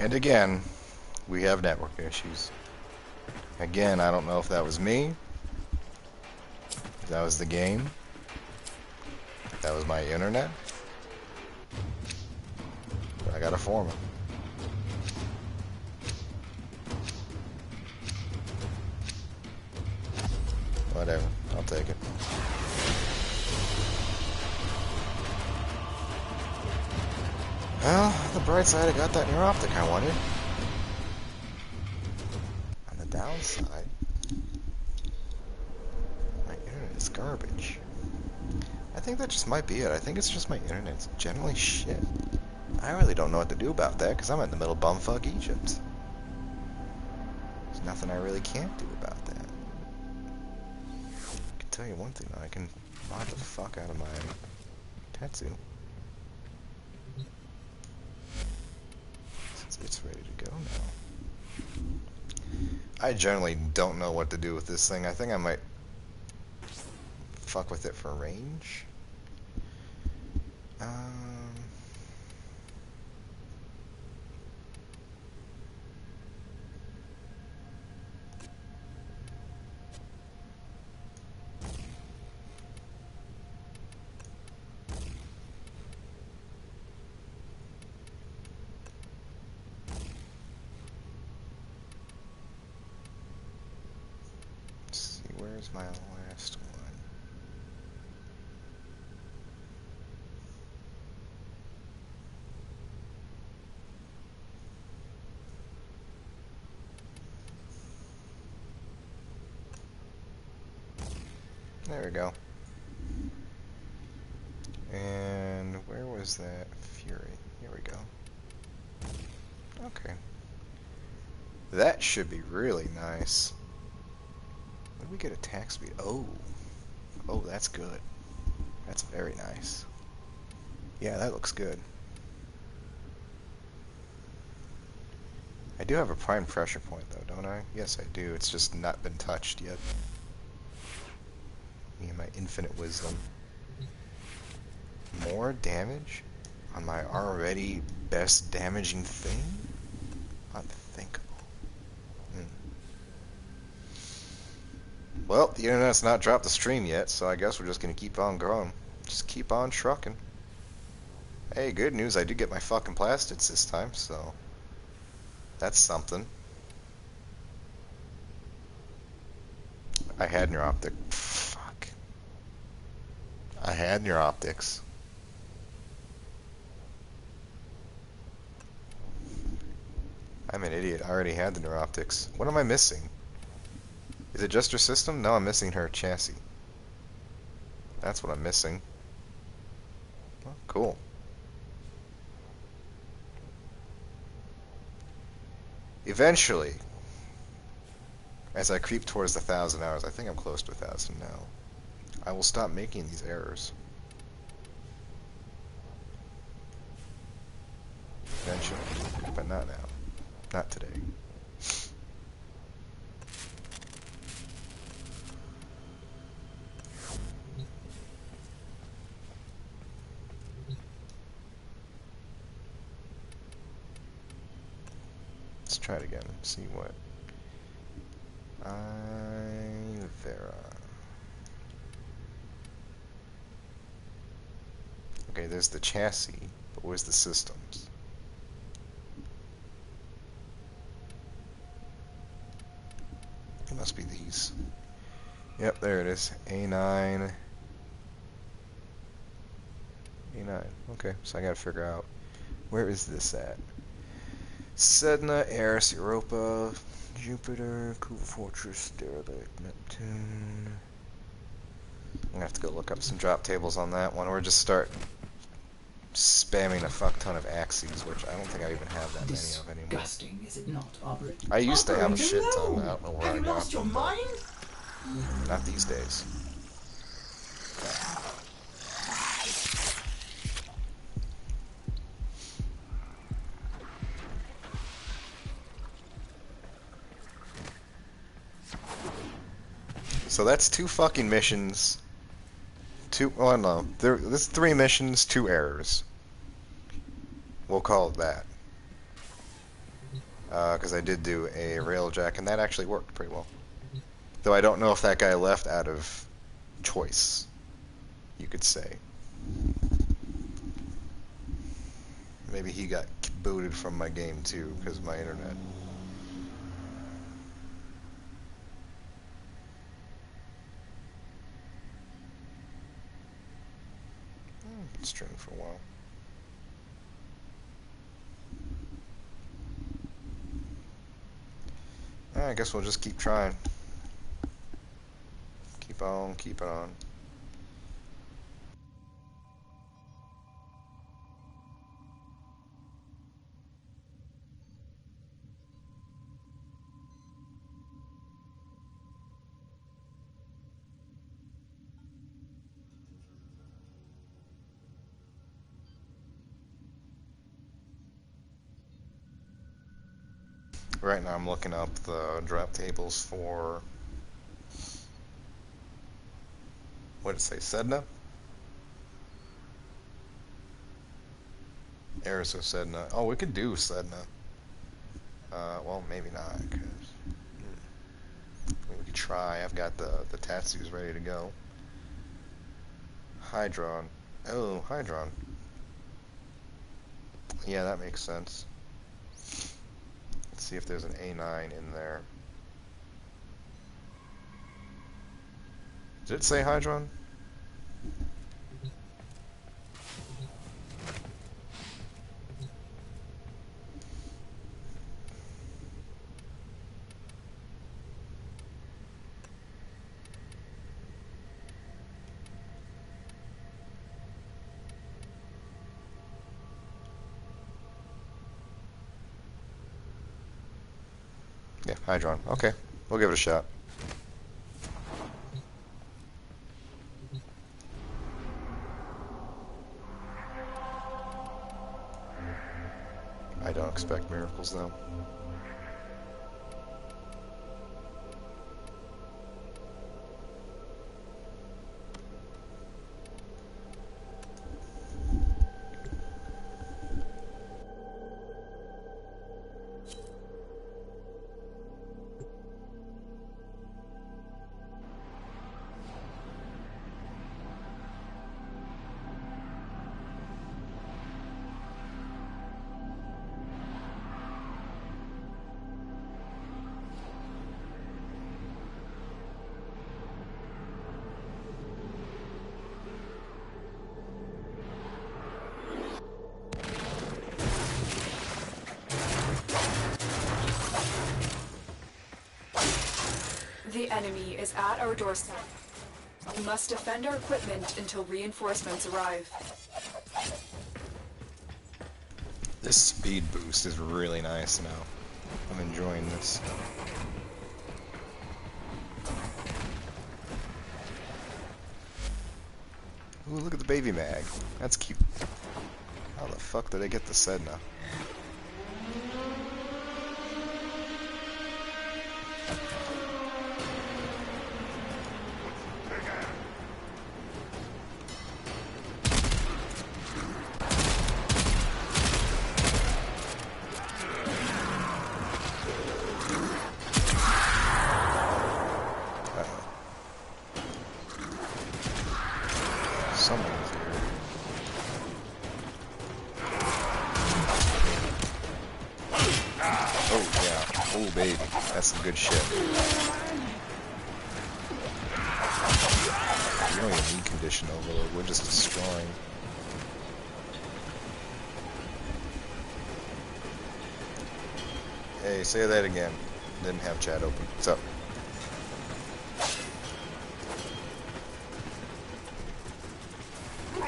And again, we have network issues. Again, I don't know if that was me, if that was the game, if that was my internet, but I got a foreman. Whatever, I'll take it. Well, on the bright side, I got that new optic I wanted. On the downside, my internet is garbage. I think that just might be it. I think it's just my internet's generally shit. I really don't know what to do about that, because I'm in the middle of bumfuck Egypt. There's nothing I really can't do about that. I can tell you one thing, though. I can mod the fuck out of my Tetsu. It's ready to go now. I generally don't know what to do with this thing. I think I might fuck with it for range. Where's my last one? There we go. And where was that Fury? Here we go. Okay. That should be really nice. When do we get attack speed? Oh. Oh, that's good. That's very nice. Yeah, that looks good. I do have a prime pressure point, though, don't I? Yes, I do. It's just not been touched yet. Me and my infinite wisdom. More damage on my already best damaging thing? Unthinkable. Well, the internet's not dropped the stream yet, so I guess we're just gonna keep on going. Just keep on trucking. Hey, good news, I did get my fucking plastids this time, so that's something. I had your optic. Fuck. I had your optics. I'm an idiot. I already had the neuroptics. What am I missing? Is it just her system? No, I'm missing her chassis. That's what I'm missing. Oh, cool. Eventually, as I creep towards the 1,000 hours, I think I'm close to 1,000 now, I will stop making these errors. Eventually, but not now. Not today. Let's try it again. See what. Vera. Okay, there's the chassis, but where's the systems? It must be these. Yep, there it is. A9. A9. Okay, so I gotta figure out where is this at. Sedna, Eris, Europa, Jupiter, Kuva Fortress, Derelict, Neptune. I'm gonna have to go look up some drop tables on that one, or just start spamming a fuck ton of axes, which I don't think I even have that many of anymore. Disgusting, is it not, Aubrey? I used to have a shit ton. No! I don't know where Have I you got lost your them, but mind? not these days. So that's 2 fucking missions. Oh no, there's 3 missions, 2 errors. We'll call it that. because I did do a railjack, and that actually worked pretty well. Though I don't know if that guy left out of choice, you could say. Maybe he got booted from my game too because of my internet. Been streaming for a while. I guess we'll just keep trying. Keep on, keep it on. Right now I'm looking up the drop tables for, what did it say, Sedna? Eris or Sedna. Oh, we could do Sedna. Well, maybe not, because we could try. I've got the tattoos ready to go. Hydron. Oh, Hydron. Yeah, that makes sense. Let's see if there's an A9 in there. Did it say Hydron? Yeah, Hydron. Okay, we'll give it a shot. I don't expect miracles, though. The enemy is at our doorstep. We must defend our equipment until reinforcements arrive. This speed boost is really nice now. I'm enjoying this. Ooh, look at the baby mag. That's cute. How the fuck did I get the Sedna? Someone's here. Oh yeah. Oh baby. That's some good shit. We don't even need condition overload, we're just destroying. Hey, say that again. Didn't have chat open. What's up?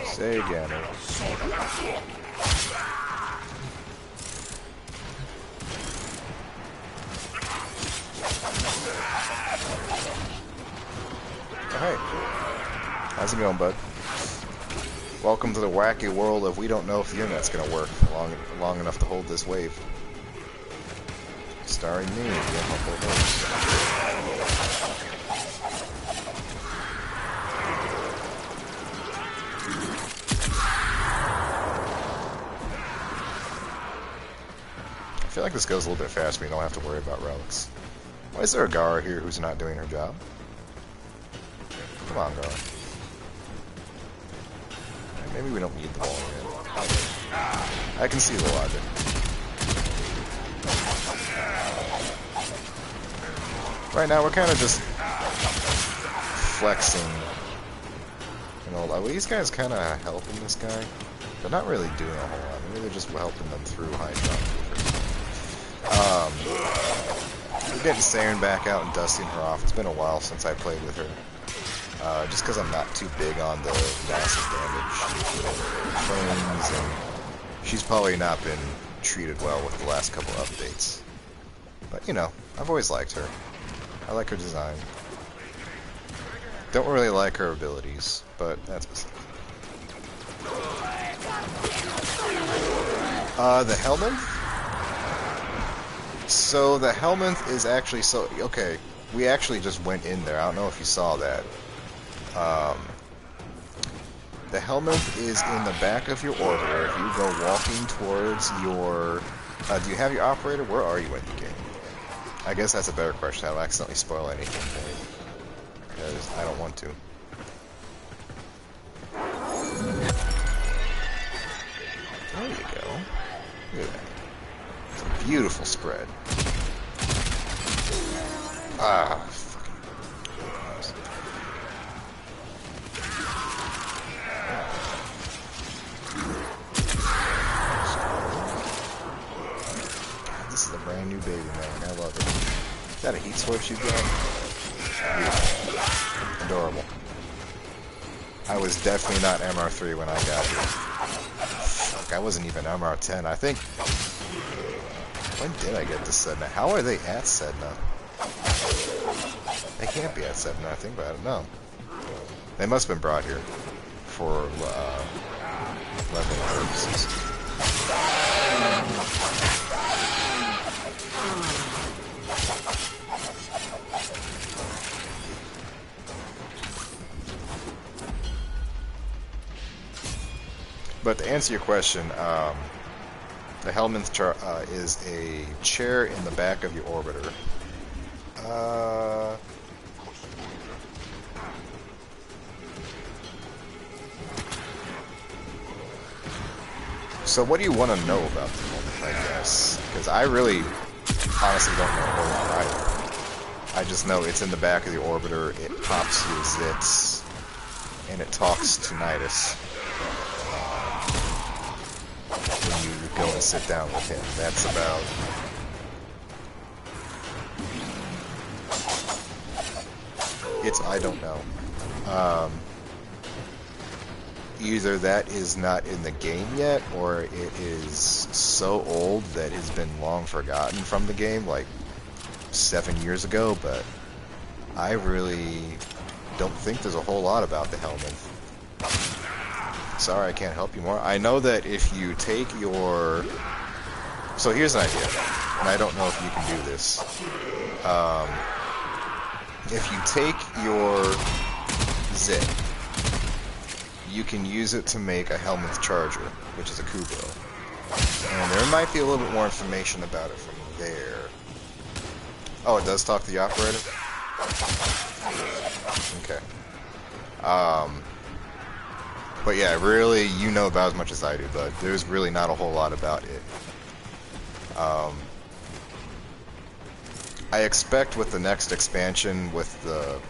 Say again. Alright. How's it going, bud? Welcome to the wacky world of we don't know if the internet's gonna work long enough to hold this wave. Starring me, your humble host. I feel like this goes a little bit faster. We don't have to worry about relics. Why is there a Gara here who's not doing her job? Come on, Gara. Maybe we don't need the wall yet. I can see the logic. Right now, we're kind of just flexing. You know, well, these guys kind of helping this guy, but not really doing a whole lot. Maybe they're just helping them through high jump. We're getting Saren back out and dusting her off. It's been a while since I played with her. Just because I'm not too big on the massive damage frames, and she's probably not been treated well with the last couple updates. But, you know, I've always liked her. I like her design. Don't really like her abilities, but that's beside. The Helminth? So the Helminth is actually okay, we actually just went in there. I don't know if you saw that. The Helminth is in the back of your orbiter. If you go walking towards your... do you have your operator? Where are you in the game? I guess that's a better question. I'll accidentally spoil anything for you. Because I don't want to. There you go. Look at that. It's a beautiful spread. Ah, fucking... This is a brand new baby, man. I love it. Is that a heat switch you've got? Beautiful. Adorable. I was definitely not MR3 when I got here. Fuck, I wasn't even MR10. I think... When did I get to Sedna? How are they at Sedna? They can't be at Sedna, I think, but I don't know. They must have been brought here for leveling purposes. But to answer your question, the Helminth is a chair in the back of your orbiter. So what do you want to know about the Helminth, I guess? Because I really, honestly don't know a whole lot either. I just know it's in the back of the orbiter, it pops your zits, and it talks to Nidus. When you go and sit down with him. That's about... I don't know. Either that is not in the game yet, or it is so old that it's been long forgotten from the game, like 7 years ago, but I really don't think there's a whole lot about the Helminth. Sorry, I can't help you more. I know that if you take your... So here's an idea, and I don't know if you can do this. If you take your zit, you can use it to make a Helminth charger, which is a Kubro. And there might be a little bit more information about it from there. Oh, it does talk to the operator? Okay. But yeah, really, you know about as much as I do, but there's really not a whole lot about it. I expect with the next expansion, with the...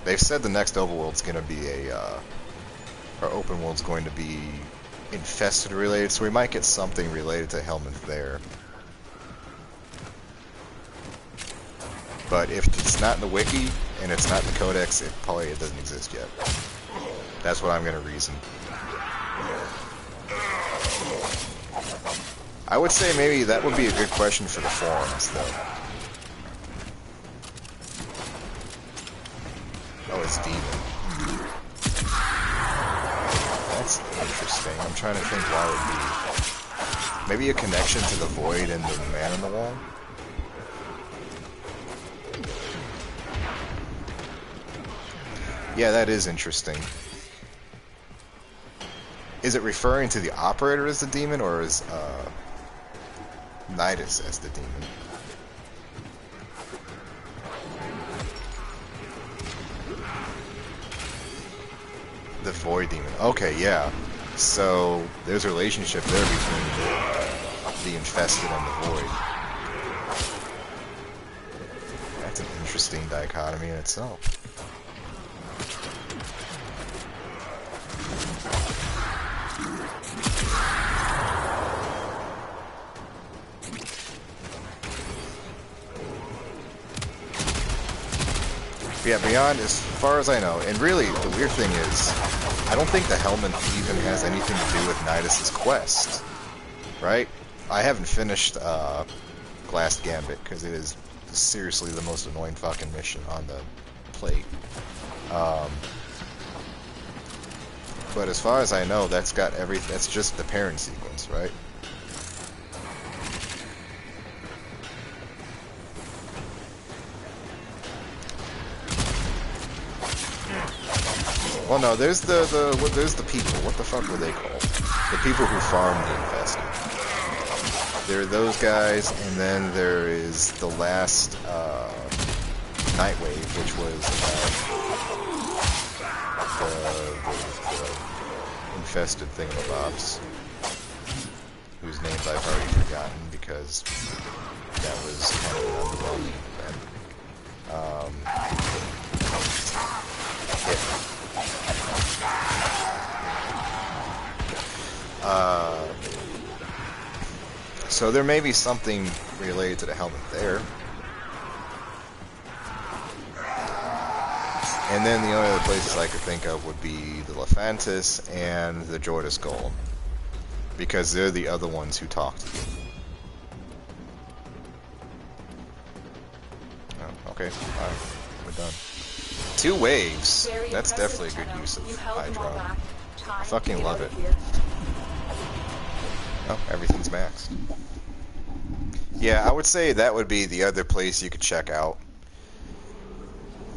They've said the next overworld's going to be or open world's going to be infested related, so we might get something related to Helminth there. But if it's not in the wiki, and it's not in the codex, it doesn't exist yet. That's what I'm going to reason. I would say maybe that would be a good question for the forums, though. Oh, it's demon. That's interesting. I'm trying to think why it would be. Maybe a connection to the void and the man on the wall? Yeah, that is interesting. Is it referring to the operator as the demon, or is Nidus as the demon. The Void Demon. Okay, yeah. So there's a relationship there between the Infested and the Void. That's an interesting dichotomy in itself. Yeah, beyond, as far as I know, and really, the weird thing is, I don't think the Helminth even has anything to do with Nidus's quest, right? I haven't finished Glass Gambit, because it is seriously the most annoying fucking mission on the plate. But as far as I know, that's got that's just the parent sequence, right? Well, no, there's there's the people. What the fuck were they called? The people who farm the Infested. There are those guys, and then there is the last Nightwave, which was the Infested thingamabobs, whose names I've already forgotten because that was kind of an underwhelming event. Yeah. So there may be something related to the Helminth there. And then the only other places I could think of would be the Lephantis and the Jordas Golem, because they're the other ones who talk to you. Oh, okay, alright, we're done. 2 waves. That's definitely a good use of Hydro. I fucking love it. Oh, everything's maxed. Yeah, I would say that would be the other place you could check out.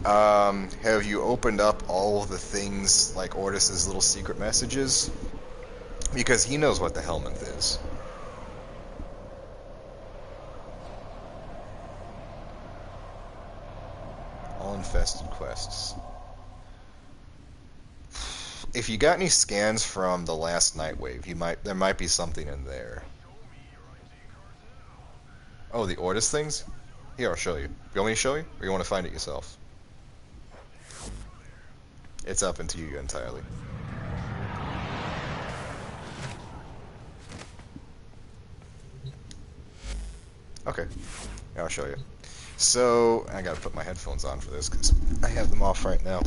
Have you opened up all of the things like Ordis's little secret messages? Because he knows what the Helminth is. All infested quests. If you got any scans from the last Nightwave, there might be something in there. Oh, the Ordis things? Here, I'll show you. You want me to show you? Or you want to find it yourself? It's up to you entirely. Okay. I'll show you. So, I gotta put my headphones on for this because I have them off right now.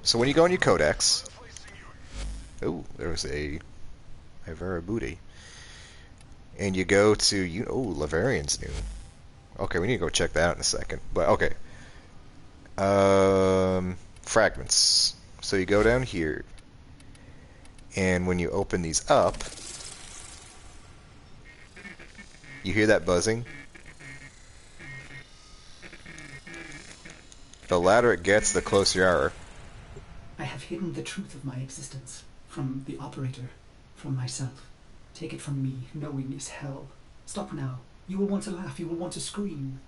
So when you go in your codex... Oh, there's a Ivera booty. And you go to... Oh, Leverian's new. Okay, we need to go check that out in a second. But, okay. Fragments. So you go down here. And when you open these up... You hear that buzzing? The louder it gets, the closer you are. I have hidden the truth of my existence. From the operator. From myself. Take it from me, knowing is hell. Stop now. You will want to laugh, you will want to scream.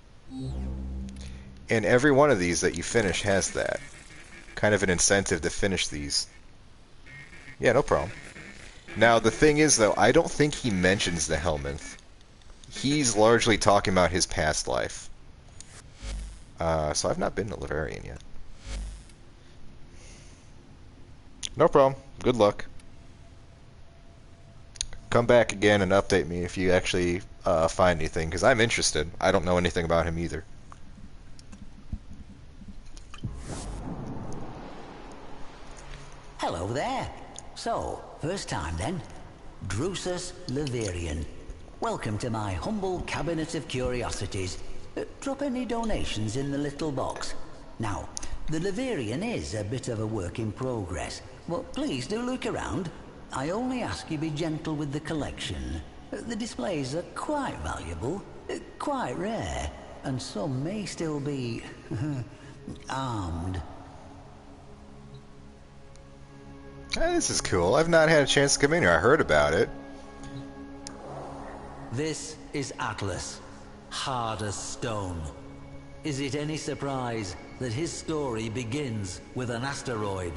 And every one of these that you finish has that. Kind of an incentive to finish these. Yeah, no problem. Now, the thing is, though, I don't think he mentions the Helminth. He's largely talking about his past life. So I've not been to Leverian yet. No problem. Good luck. Come back again and update me if you actually find anything, because I'm interested. I don't know anything about him either. Hello there. So, first time then. Drusus Leverian. Welcome to my humble cabinet of curiosities. Drop any donations in the little box. Now, the Leverian is a bit of a work in progress, but please do look around. I only ask you be gentle with the collection. The displays are quite valuable, quite rare, and some may still be armed. Hey, this is cool. I've not had a chance to come in here. I heard about it. This is Atlas, hard as stone. Is it any surprise that his story begins with an asteroid?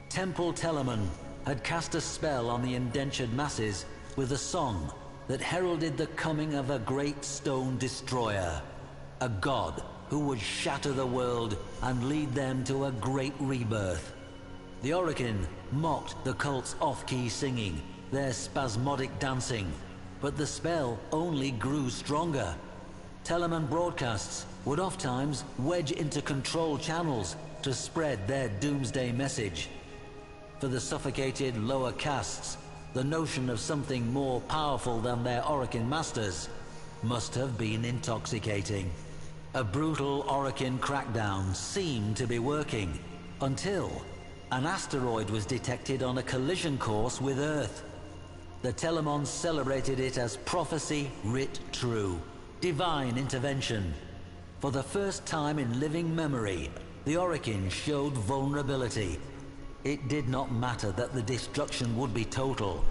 Temple Telemon had cast a spell on the indentured masses with a song that heralded the coming of a great stone destroyer, a god who would shatter the world and lead them to a great rebirth. The Orokin mocked the cult's off-key singing, their spasmodic dancing, but the spell only grew stronger. Telemon broadcasts would oft-times wedge into control channels to spread their doomsday message. For the suffocated lower castes, the notion of something more powerful than their Orokin masters must have been intoxicating. A brutal Orokin crackdown seemed to be working, until an asteroid was detected on a collision course with Earth. The Telemons celebrated it as prophecy writ true, divine intervention. For the first time in living memory, the Orokin showed vulnerability. It did not matter that the destruction would be total.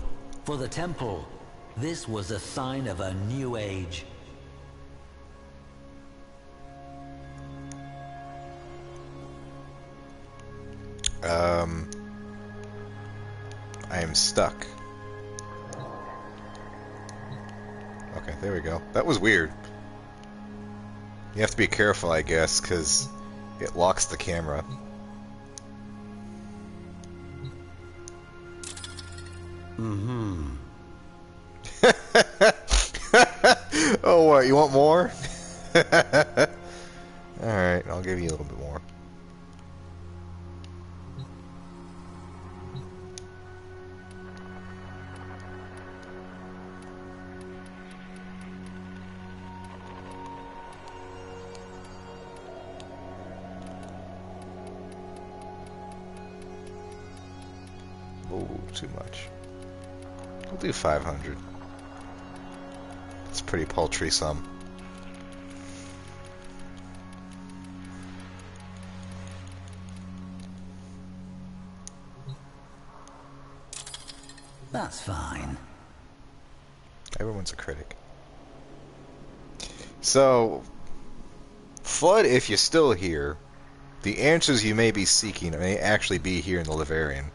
For the Temple, this was a sign of a new age. I am stuck. Okay, there we go. That was weird. You have to be careful, I guess, because it locks the camera. Oh, what? You want more? Alright, I'll give you a little bit more. Oh, too much. We'll do 500. It's a pretty paltry sum. That's fine. Everyone's a critic. So, Flood, if you're still here, the answers you may be seeking may actually be here in the Leverian.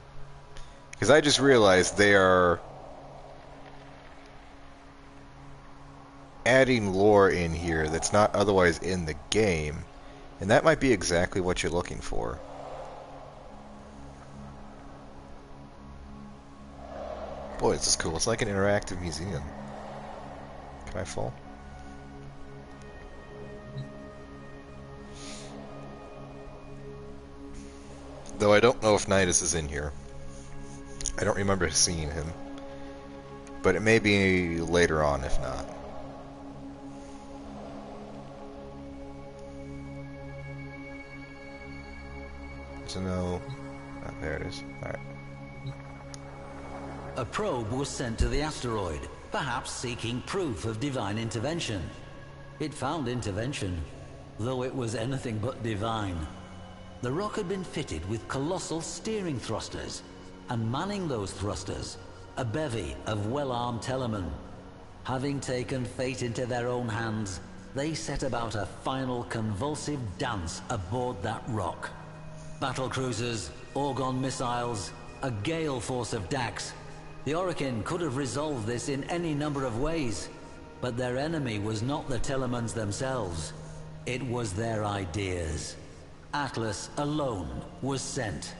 Because I just realized they are adding lore in here that's not otherwise in the game, and that might be exactly what you're looking for. Boy, this is cool. It's like an interactive museum. Can I fall? Though I don't know if Nidus is in here. I don't remember seeing him. But it may be later on, if not. So no... Oh, there it is. Alright. A probe was sent to the asteroid, perhaps seeking proof of divine intervention. It found intervention, though it was anything but divine. The rock had been fitted with colossal steering thrusters, and manning those thrusters, a bevy of well-armed Telemon. Having taken fate into their own hands, they set about a final convulsive dance aboard that rock. Battle cruisers, Orgon missiles, a gale force of Dax. The Orokin could have resolved this in any number of ways, but their enemy was not the Telemons themselves. It was their ideas. Atlas alone was sent.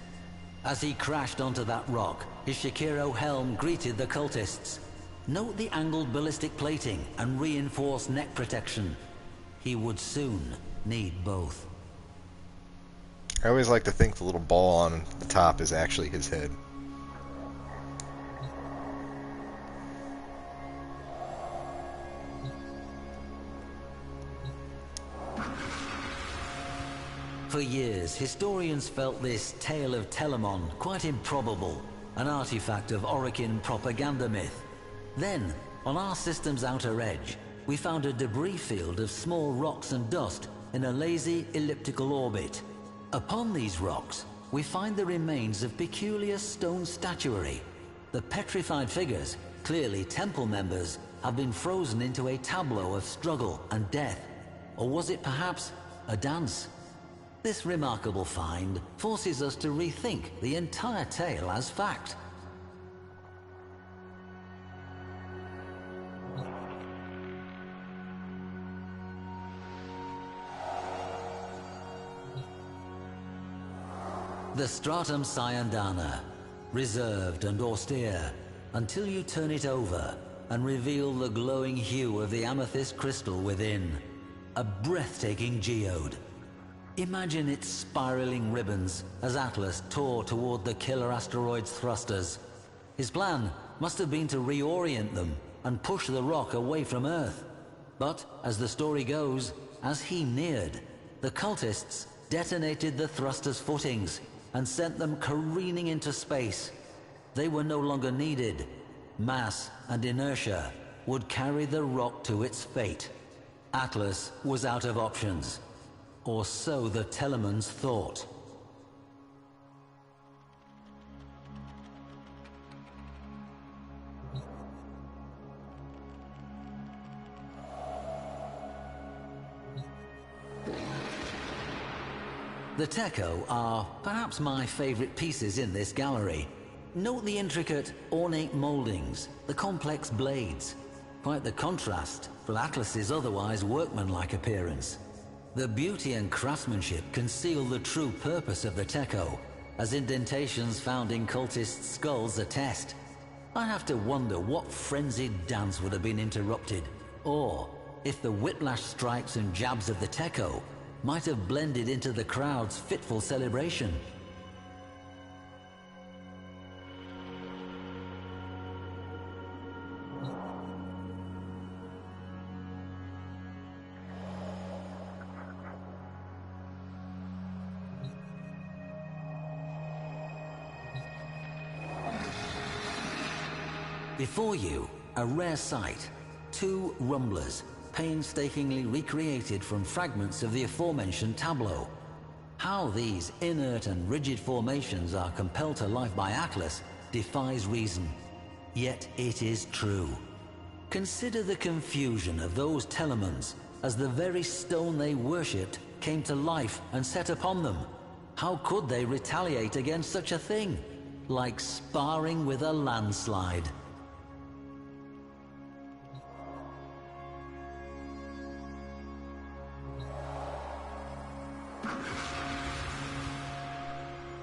As he crashed onto that rock, his Shakiro helm greeted the cultists. Note the angled ballistic plating and reinforced neck protection. He would soon need both. I always like to think the little ball on the top is actually his head. For years, historians felt this tale of Telemon quite improbable, an artifact of Orokin propaganda myth. Then, on our system's outer edge, we found a debris field of small rocks and dust in a lazy elliptical orbit. Upon these rocks, we find the remains of peculiar stone statuary. The petrified figures, clearly temple members, have been frozen into a tableau of struggle and death? Or was it perhaps a dance? This remarkable find forces us to rethink the entire tale as fact. The Stratum Cyandana, reserved and austere, until you turn it over and reveal the glowing hue of the amethyst crystal within. A breathtaking geode. Imagine its spiraling ribbons as Atlas tore toward the killer asteroid's thrusters. His plan must have been to reorient them and push the rock away from Earth. But, as the story goes, as he neared, the cultists detonated the thruster's footings and sent them careening into space. They were no longer needed. Mass and inertia would carry the rock to its fate. Atlas was out of options. Or so the Telemans thought. The Techo are perhaps my favorite pieces in this gallery. Note the intricate, ornate moldings, the complex blades. Quite the contrast from Atlas's otherwise workmanlike appearance. The beauty and craftsmanship conceal the true purpose of the Techo, as indentations found in cultist skulls attest. I have to wonder what frenzied dance would have been interrupted, or if the whiplash strikes and jabs of the Techo might have blended into the crowd's fitful celebration. Before you, a rare sight. 2 rumblers, painstakingly recreated from fragments of the aforementioned tableau. How these inert and rigid formations are compelled to life by Atlas defies reason. Yet it is true. Consider the confusion of those Telemans as the very stone they worshipped came to life and set upon them. How could they retaliate against such a thing? Like sparring with a landslide.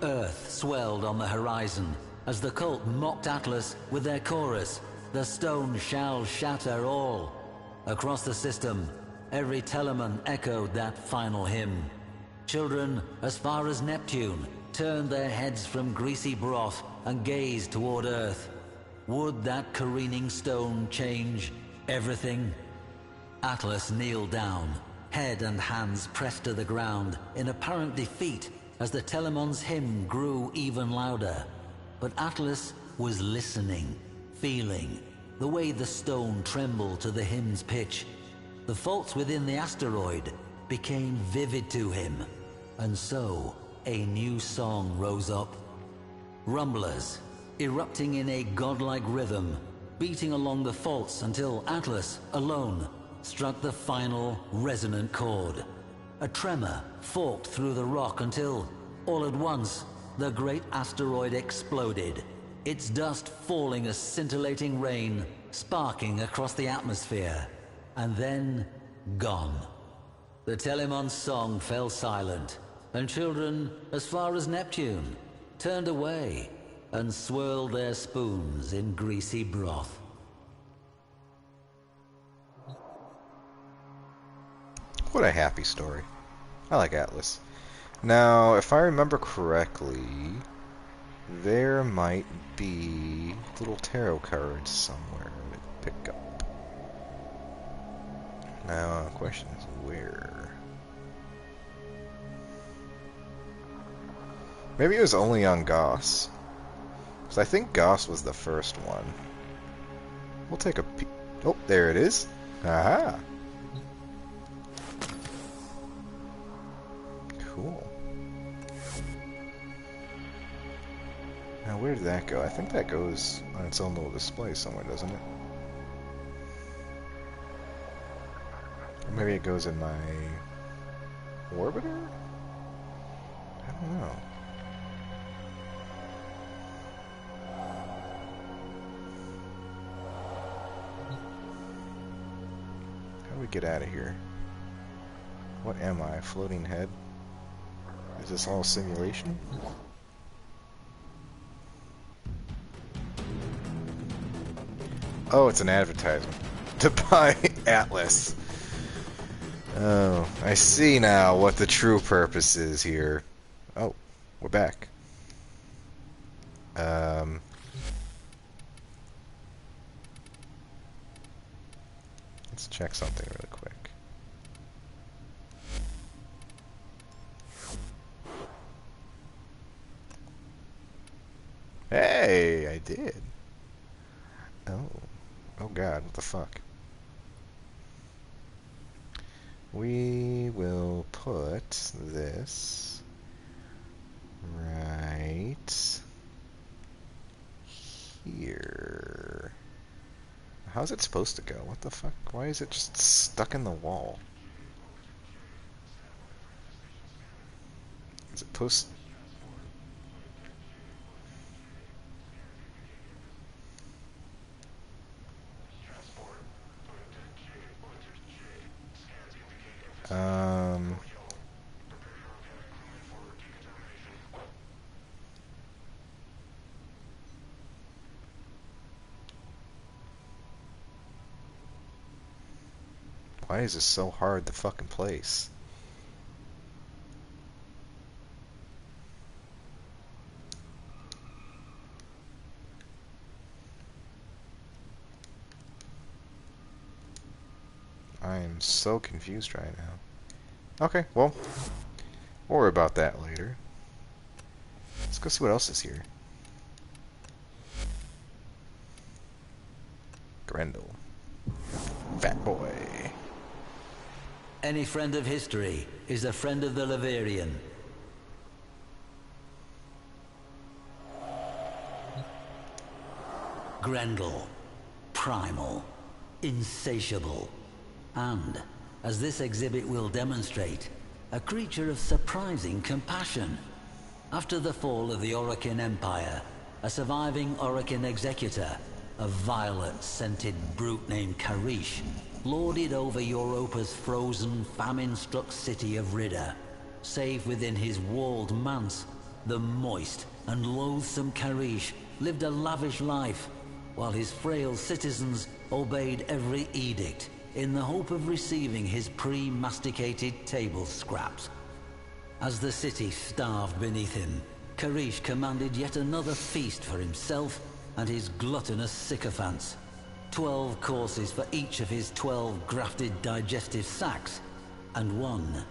Earth swelled on the horizon as the cult mocked Atlas with their chorus, "The stone shall shatter all." Across the system, every Teleman echoed that final hymn. Children as far as Neptune turned their heads from greasy broth and gazed toward Earth. Would that careening stone change everything? Atlas kneeled down, head and hands pressed to the ground in apparent defeat as the Telemon's hymn grew even louder. But Atlas was listening, feeling, the way the stone trembled to the hymn's pitch. The faults within the asteroid became vivid to him, and so a new song rose up. Rumblers, erupting in a godlike rhythm, beating along the faults until Atlas, alone, struck the final resonant chord. A tremor forked through the rock until, all at once, the great asteroid exploded, its dust falling as scintillating rain, sparking across the atmosphere, and then gone. The Telemon's song fell silent, and children as far as Neptune turned away and swirled their spoons in greasy broth. What a happy story. I like Atlas. Now, if I remember correctly, there might be little tarot cards somewhere to pick up. Now, the question is where? Maybe it was only on Goss. Because I think Goss was the first one. We'll take a peek. Oh, there it is. Aha! Cool. Now, where did that go? I think that goes on its own little display somewhere, doesn't it? Maybe it goes in my orbiter? I don't know. How do we get out of here? What am I? Floating head? Is this all simulation? Oh, it's an advertisement to buy Atlas. Oh, I see now what the true purpose is here. Oh, we're back. Let's check something really quick. Hey, I did. Oh God, what the fuck? We will put this right here. How's it supposed to go? What the fuck? Why is it just stuck in the wall? Is it post? Why is this so hard to fucking place? I am so confused right now. Okay, well, we'll worry about that later. Let's go see what else is here. Grendel. Fat boy. Any friend of history is a friend of the Leverian. Grendel. Primal. Insatiable. And, as this exhibit will demonstrate, a creature of surprising compassion. After the fall of the Orokin Empire, a surviving Orokin executor, a violet-scented brute named Karish, lorded over Europa's frozen, famine-struck city of Ridda. Save within his walled manse, the moist and loathsome Karish lived a lavish life, while his frail citizens obeyed every edict in the hope of receiving his pre-masticated table scraps. As the city starved beneath him, Karish commanded yet another feast for himself and his gluttonous sycophants. 12 courses for each of his 12 grafted digestive sacs, and one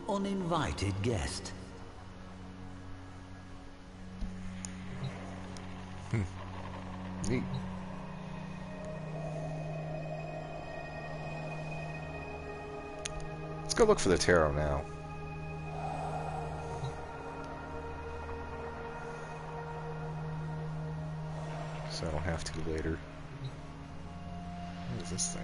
uninvited guest. Neat. Let's go look for the tarot now. So I don't have to later. What is this thing?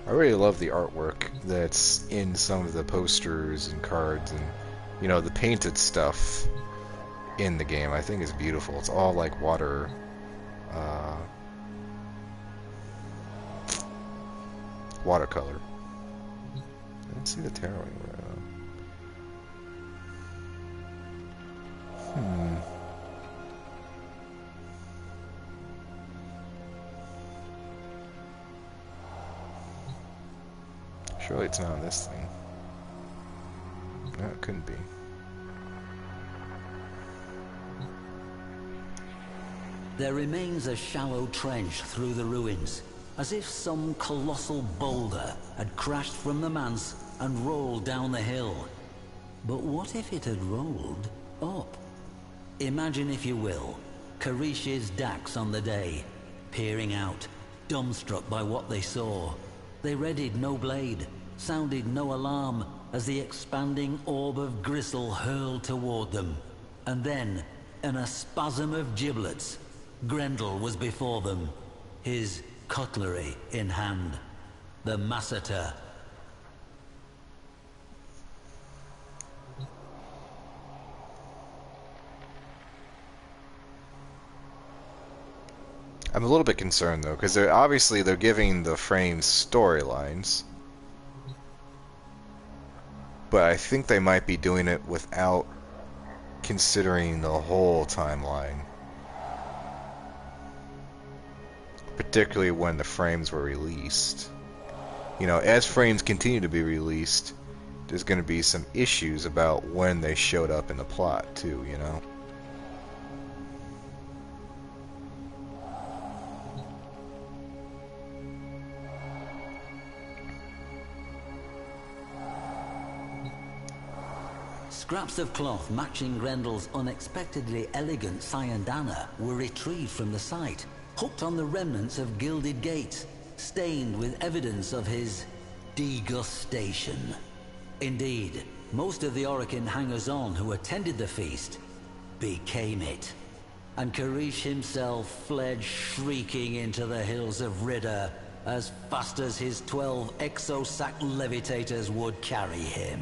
I really love the artwork that's in some of the posters and cards and, you know, the painted stuff in the game. I think is beautiful. It's all like watercolor. I didn't see the tarot anywhere. Surely it's not on this thing. No, it couldn't be. There remains a shallow trench through the ruins, as if some colossal boulder had crashed from the manse and rolled down the hill. But what if it had rolled up? Imagine, if you will, Karish's Dax on the day, peering out, dumbstruck by what they saw. They readied no blade, sounded no alarm, as the expanding orb of gristle hurled toward them. And then, in a spasm of giblets, Grendel was before them, his cutlery in hand. The Masseter. I'm a little bit concerned though, because they're giving the frames storylines, but I think they might be doing it without considering the whole timeline, particularly when the frames were released. You know, as frames continue to be released, there's going to be some issues about when they showed up in the plot too, you know. Scraps of cloth matching Grendel's unexpectedly elegant Sayandana were retrieved from the site, hooked on the remnants of gilded gates, stained with evidence of his degustation. Indeed, most of the Orokin hangers-on who attended the feast became it, and Karish himself fled shrieking into the hills of Ridda as fast as his 12 exosac levitators would carry him.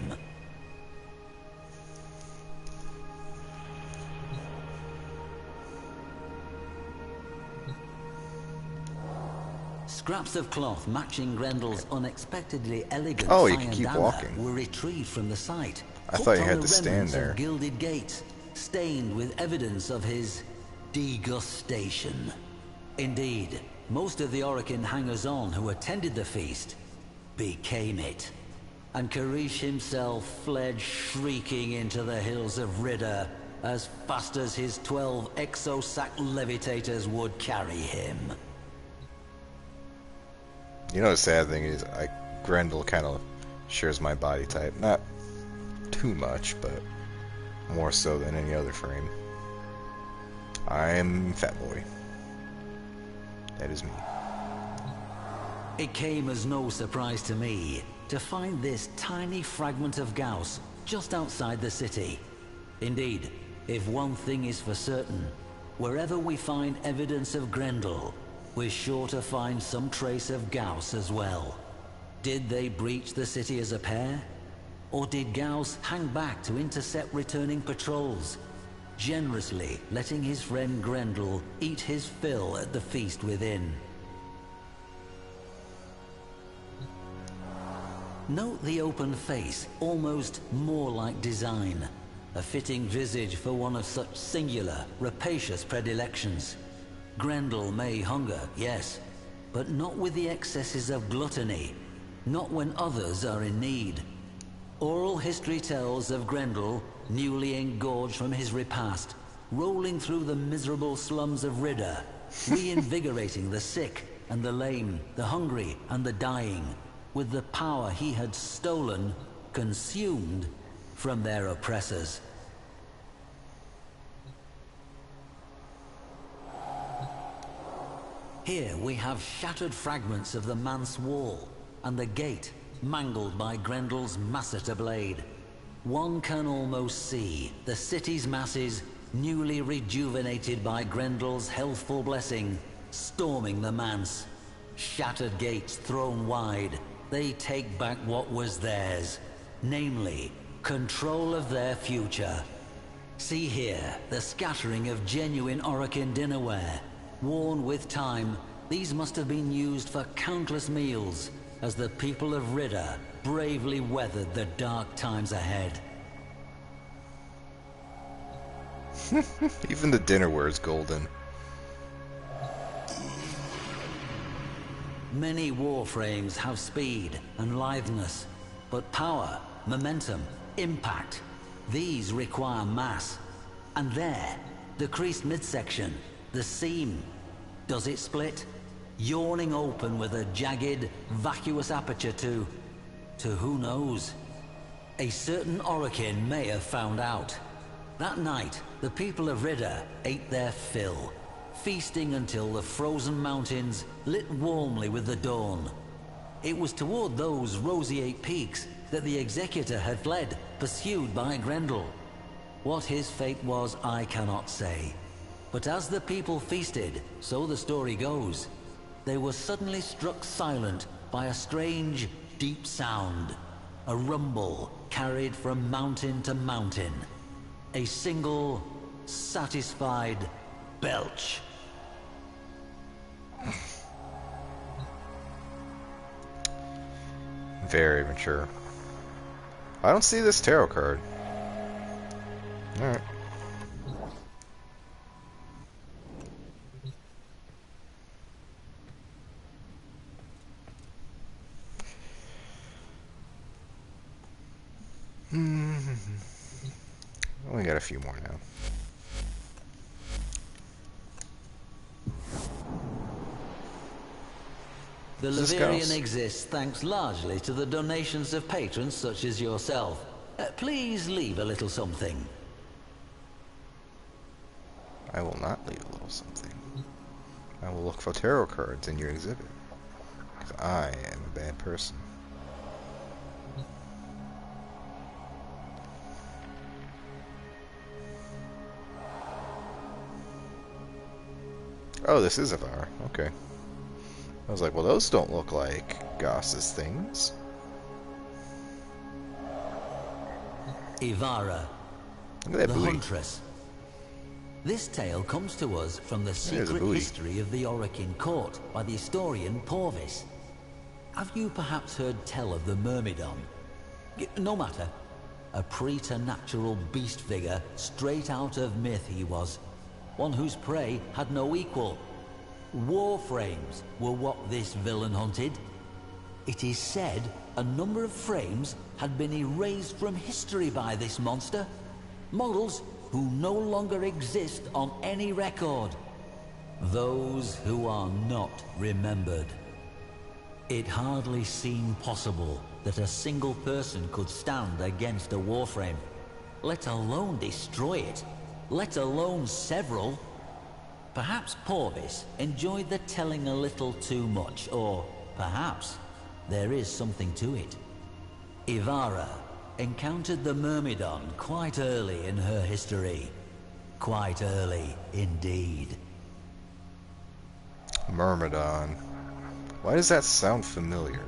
Scraps of cloth matching Grendel's unexpectedly elegant you can keep Sayandana walking. were retrieved from the site. I thought you hooked had on to the stand remnants there. of gilded gates, stained with evidence of his degustation. Indeed, most of the Orokin hangers-on who attended the feast became it, and Karish himself fled shrieking into the hills of Ridda as fast as his 12 exosac levitators would carry him. You know, the sad thing is, Grendel kind of shares my body type. Not too much, but more so than any other frame. I'm Fat Boy. That is me. It came as no surprise to me to find this tiny fragment of Gauss just outside the city. Indeed, if one thing is for certain, wherever we find evidence of Grendel, we're sure to find some trace of Gauss as well. Did they breach the city as a pair? Or did Gauss hang back to intercept returning patrols, generously letting his friend Grendel eat his fill at the feast within? Note the open face, almost more like design. A fitting visage for one of such singular, rapacious predilections. Grendel may hunger, yes, but not with the excesses of gluttony, not when others are in need. Oral history tells of Grendel, newly engorged from his repast, rolling through the miserable slums of Ridda, reinvigorating the sick and the lame, the hungry and the dying, with the power he had stolen, consumed, from their oppressors. Here we have shattered fragments of the manse wall, and the gate, mangled by Grendel's Masseter blade. One can almost see the city's masses, newly rejuvenated by Grendel's healthful blessing, storming the manse. Shattered gates thrown wide, they take back what was theirs, namely, control of their future. See here the scattering of genuine Orokin dinnerware. Worn with time, these must have been used for countless meals, as the people of Ridda bravely weathered the dark times ahead. Even the dinnerware is golden. Many warframes have speed and litheness, but power, momentum, impact, these require mass. And there, the creased midsection, the seam, does it split? Yawning open with a jagged, vacuous aperture to To who knows? A certain Orokin may have found out. That night, the people of Ridda ate their fill, feasting until the frozen mountains lit warmly with the dawn. It was toward those roseate peaks that the Executor had fled, pursued by Grendel. What his fate was, I cannot say. But as the people feasted, so the story goes, they were suddenly struck silent by a strange, deep sound. A rumble carried from mountain to mountain. A single, satisfied belch. Very mature. I don't see this tarot card. Alright. We got a few more now. The Is this Leverian Gauss? exists thanks largely to the donations of patrons such as yourself. Please leave a little something. I will not leave a little something. I will look for tarot cards in your exhibit. Because I am a bad person. Oh, this is Ivar. Okay. I was like, well, those don't look like Gauss's things. Ivara, Look at that the booty. Huntress. This tale comes to us from the There's a secret booty. history of the Orokin court by the historian Porvis. Have you perhaps heard tell of the Myrmidon? No matter. A preternatural beast figure straight out of myth he was. One whose prey had no equal. Warframes were what this villain hunted. It is said a number of frames had been erased from history by this monster. Models who no longer exist on any record. Those who are not remembered. It hardly seemed possible that a single person could stand against a Warframe, let alone destroy it, let alone several. Perhaps Porvis enjoyed the telling a little too much, or perhaps there is something to it. Ivara encountered the Myrmidon quite early in her history. Quite early indeed. Myrmidon. Why does that sound familiar?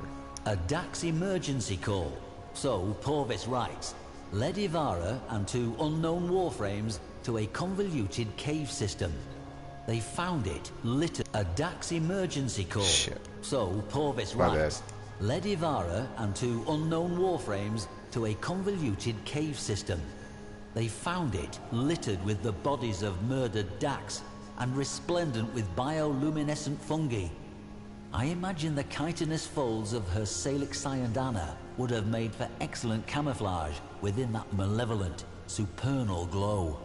A Dax emergency call, so Porvis writes, led Ivara and two unknown Warframes to a convoluted cave system. They found it littered. A Dax emergency call, Shit. so Porvis My writes, led Ivara and two unknown Warframes to a convoluted cave system. They found it littered with the bodies of murdered Dax and resplendent with bioluminescent fungi. I imagine the chitinous folds of her Salic Cyandana would have made for excellent camouflage within that malevolent, supernal glow.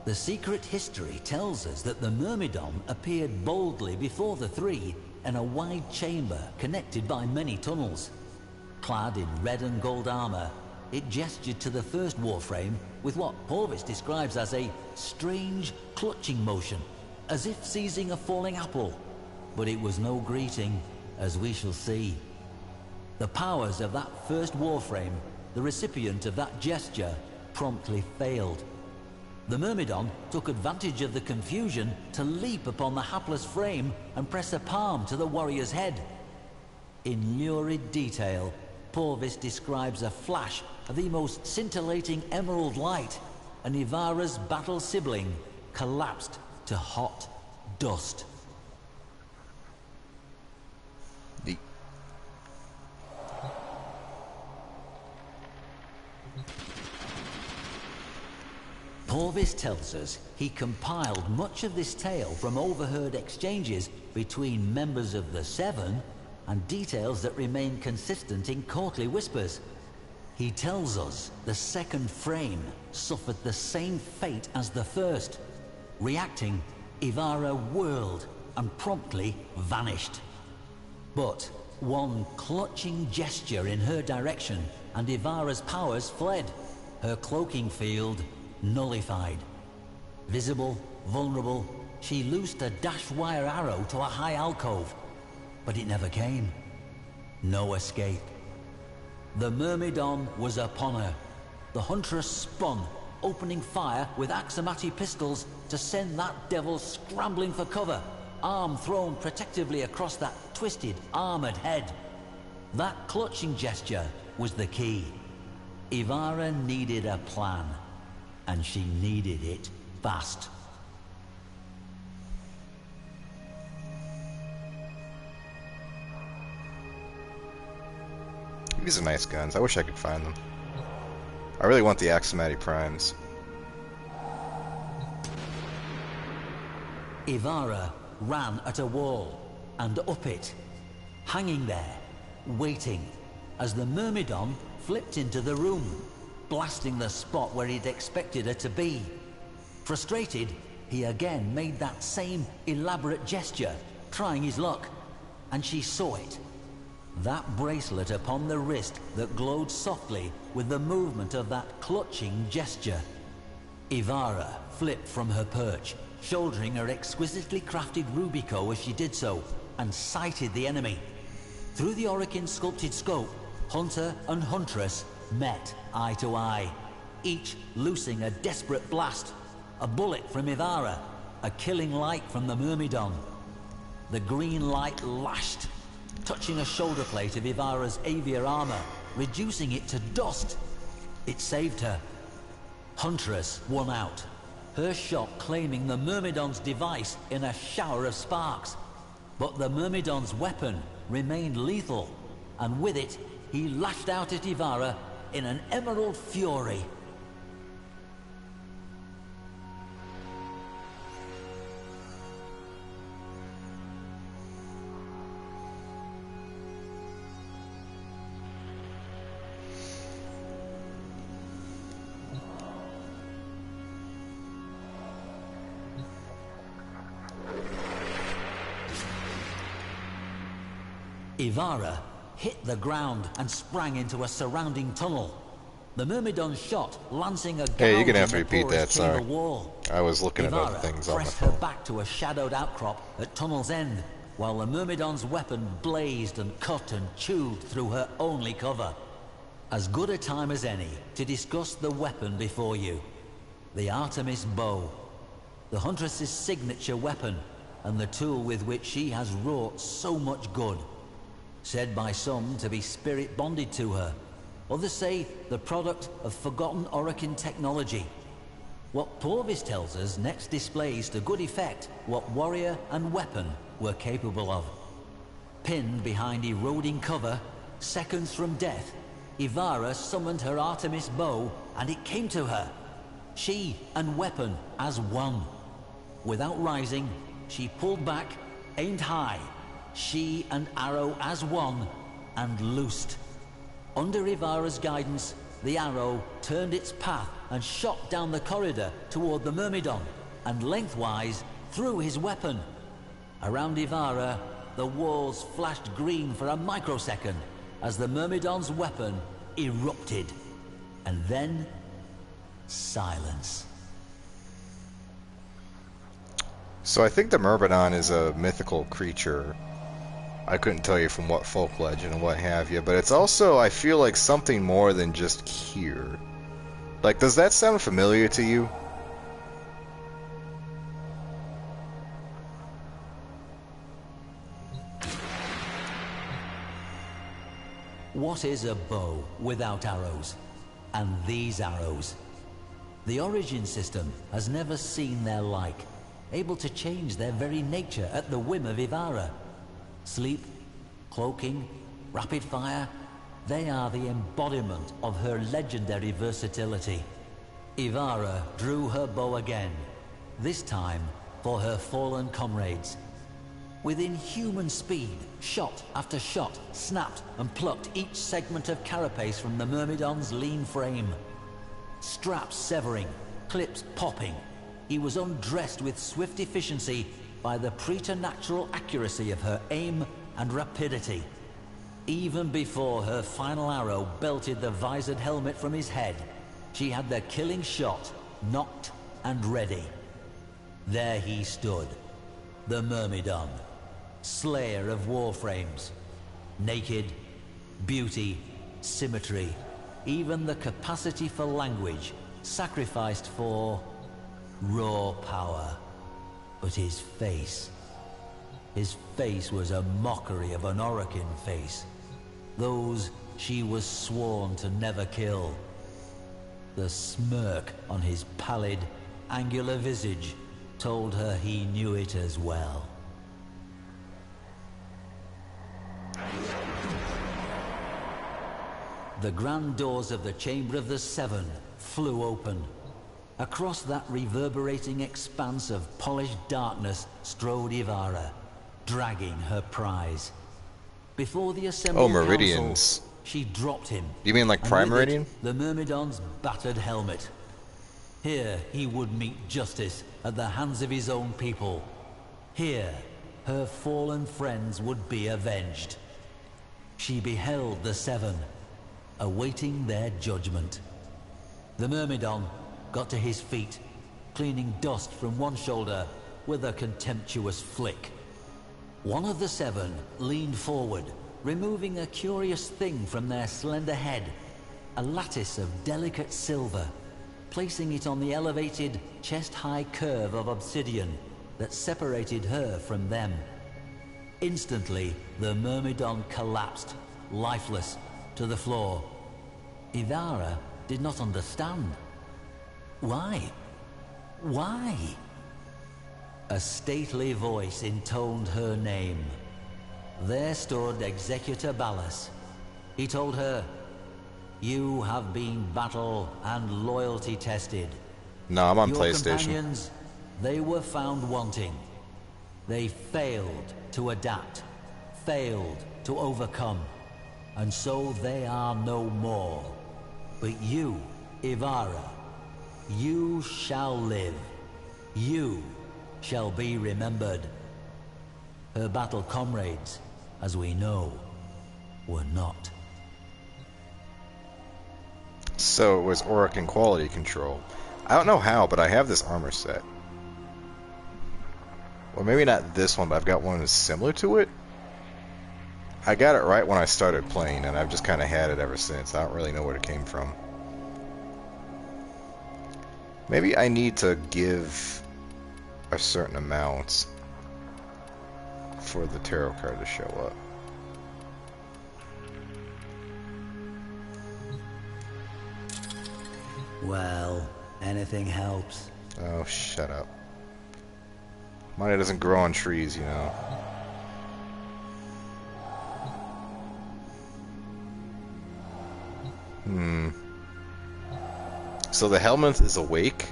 The secret history tells us that the Myrmidon appeared boldly before the three in a wide chamber connected by many tunnels. Clad in red and gold armor, it gestured to the first Warframe with what Porvis describes as a strange clutching motion, as if seizing a falling apple. But it was no greeting, as we shall see. The powers of that first Warframe, the recipient of that gesture, promptly failed. The Myrmidon took advantage of the confusion to leap upon the hapless frame and press a palm to the warrior's head. In lurid detail, Porvis describes a flash of the most scintillating emerald light, and Ivara's battle sibling collapsed to hot dust. The Porvis tells us he compiled much of this tale from overheard exchanges between members of the Seven and details that remain consistent in courtly whispers. He tells us the second frame suffered the same fate as the first. Reacting, Ivara whirled and promptly vanished. But One clutching gesture in her direction, and Ivara's powers fled. Her cloaking field nullified. Visible, vulnerable, she loosed a dash wire arrow to a high alcove, but it never came. No escape. The Myrmidon was upon her. The huntress spun, opening fire with Axamati pistols to send that devil scrambling for cover, arm thrown protectively across that twisted, armored head. That clutching gesture was the key. Ivara needed a plan, and she needed it fast. These are nice guns. I wish I could find them. I really want the Axamati Primes. Ivara ran at a wall, and up it, hanging there, waiting, as the Myrmidon flipped into the room, blasting the spot where he'd expected her to be. Frustrated, he again made that same elaborate gesture, trying his luck, and she saw it. That bracelet upon the wrist that glowed softly with the movement of that clutching gesture. Ivara flipped from her perch, shouldering her exquisitely crafted Rubico as she did so, and sighted the enemy. Through the Orokin sculpted scope, hunter and huntress met eye to eye, each loosing a desperate blast. A bullet from Ivara, a killing light from the Myrmidon. The green light lashed, touching a shoulder plate of Ivara's Aviar armor, reducing it to dust. It saved her. Huntress won out, her shot claiming the Myrmidon's device in a shower of sparks. But the Myrmidon's weapon remained lethal, and with it, he lashed out at Ivara in an emerald fury. Ivara hit the ground and sprang into a surrounding tunnel. The Myrmidon's shot lancing a gouge Hey, you're gonna have in to the repeat porous that, sorry. chamber wall. I was looking at other Ivara things on my pressed her phone. back to a shadowed outcrop at tunnel's end, while the Myrmidon's weapon blazed and cut and chewed through her only cover. As good a time as any to discuss the weapon before you. The Artemis bow. The Huntress's signature weapon, and the tool with which she has wrought so much good. Said by some to be spirit bonded to her. Others say the product of forgotten Orokin technology. What Porvis tells us next displays to good effect what warrior and weapon were capable of. Pinned behind eroding cover, seconds from death, Ivara summoned her Artemis bow, and it came to her. She and weapon as one. Without rising, she pulled back, aimed high, she and arrow as one, and loosed. Under Ivara's guidance, the arrow turned its path and shot down the corridor toward the Myrmidon, and lengthwise through his weapon. Around Ivara, the walls flashed green for a microsecond as the Myrmidon's weapon erupted. And then, silence. So I think the Myrmidon is a mythical creature. I couldn't tell you from what folk legend and what have you, but it's also, I feel like, something more than just here. Like, does that sound familiar to you? What is a bow without arrows? And these arrows? The origin system has never seen their like, able to change their very nature at the whim of Ivara. Sleep, cloaking, rapid fire, they are the embodiment of her legendary versatility. Ivara drew her bow again, this time for her fallen comrades. With inhuman speed, shot after shot snapped and plucked each segment of carapace from the Myrmidon's lean frame. Straps severing, clips popping, he was undressed with swift efficiency by the preternatural accuracy of her aim and rapidity. Even before her final arrow belted the visored helmet from his head, she had the killing shot knocked and ready. There he stood, the Myrmidon, slayer of Warframes. Naked, beauty, symmetry, even the capacity for language sacrificed for raw power. But his face was a mockery of an Orokin face. Those she was sworn to never kill. The smirk on his pallid, angular visage told her he knew it as well. The grand doors of the Chamber of the Seven flew open. Across that reverberating expanse of polished darkness strode Ivara, dragging her prize. Before the assembled Meridians. council, she dropped him. You mean like and Prime with it, Meridian? the Myrmidon's battered helmet. Here he would meet justice at the hands of his own people. Here, her fallen friends would be avenged. She beheld the Seven, awaiting their judgment. The Myrmidon got to his feet, cleaning dust from one shoulder with a contemptuous flick. One of the Seven leaned forward, removing a curious thing from their slender head, a lattice of delicate silver, placing it on the elevated, chest-high curve of obsidian that separated her from them. Instantly, the Myrmidon collapsed, lifeless, to the floor. Ivara did not understand. Why? Why? A stately voice intoned her name. There stood Executor Ballas. He told her, "You have been battle and loyalty tested. No, I'm on Your PlayStation. companions, they were found wanting. They failed to adapt, failed to overcome, and so they are no more. But you, Ivara, you shall live. You shall be remembered." Her battle comrades, as we know, were not. So it was Orokin quality control. I don't know how, but I have this armor set. Well, maybe not this one, but I've got one that's similar to it. I got it right when I started playing, and I've just kind of had it ever since. I don't really know where it came from. Maybe I need to give a certain amount for the tarot card to show up. Well, anything helps. Oh, shut up. Money doesn't grow on trees, you know. So the Helminth is awake?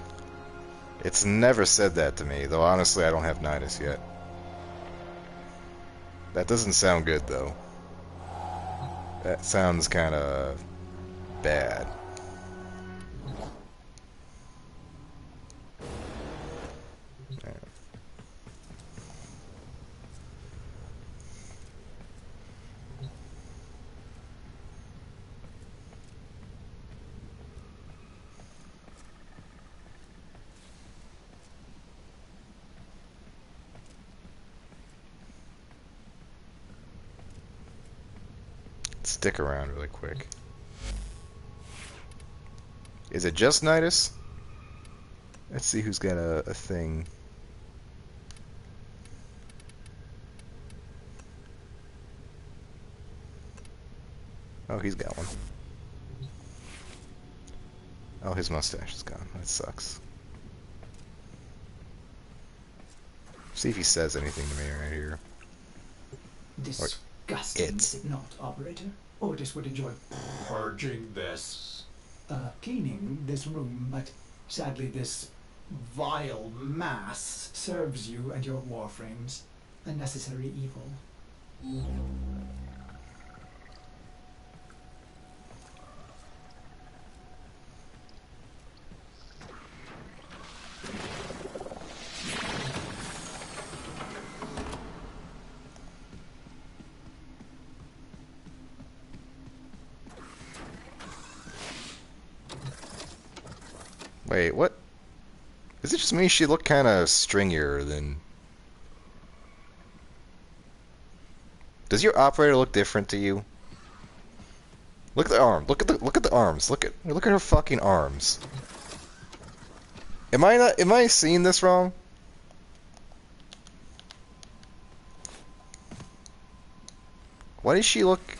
It's never said that to me, though honestly I don't have Nidus yet. That doesn't sound good, though. That sounds kinda bad. Stick around really quick. Is it just Nidus? Let's see who's got a thing. Oh, he's got one. Oh, his mustache is gone. That sucks. See if he says anything to me right here. Disgusting, is it not, Operator? Otis would enjoy Purging this. cleaning this room, but sadly this vile mass serves you and your warframes a necessary evil. Wait, what? Is it just me? She looked kind of stringier than... Does your operator look different to you? Look at the arm. Look at the arms. Look at her fucking arms. Am I seeing this wrong? Why does she look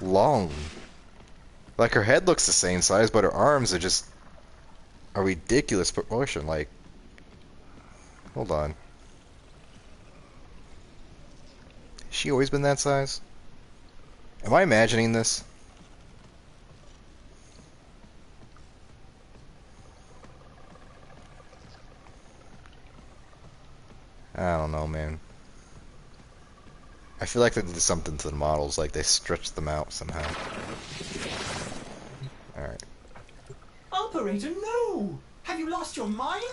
long? Like her head looks the same size, but her arms are just a ridiculous proportion. Like, hold on. Has she always been that size? Am I imagining this? I don't know, man. I feel like they did something to the models, like they stretched them out somehow. Alright. Operator, no! Have you lost your mind?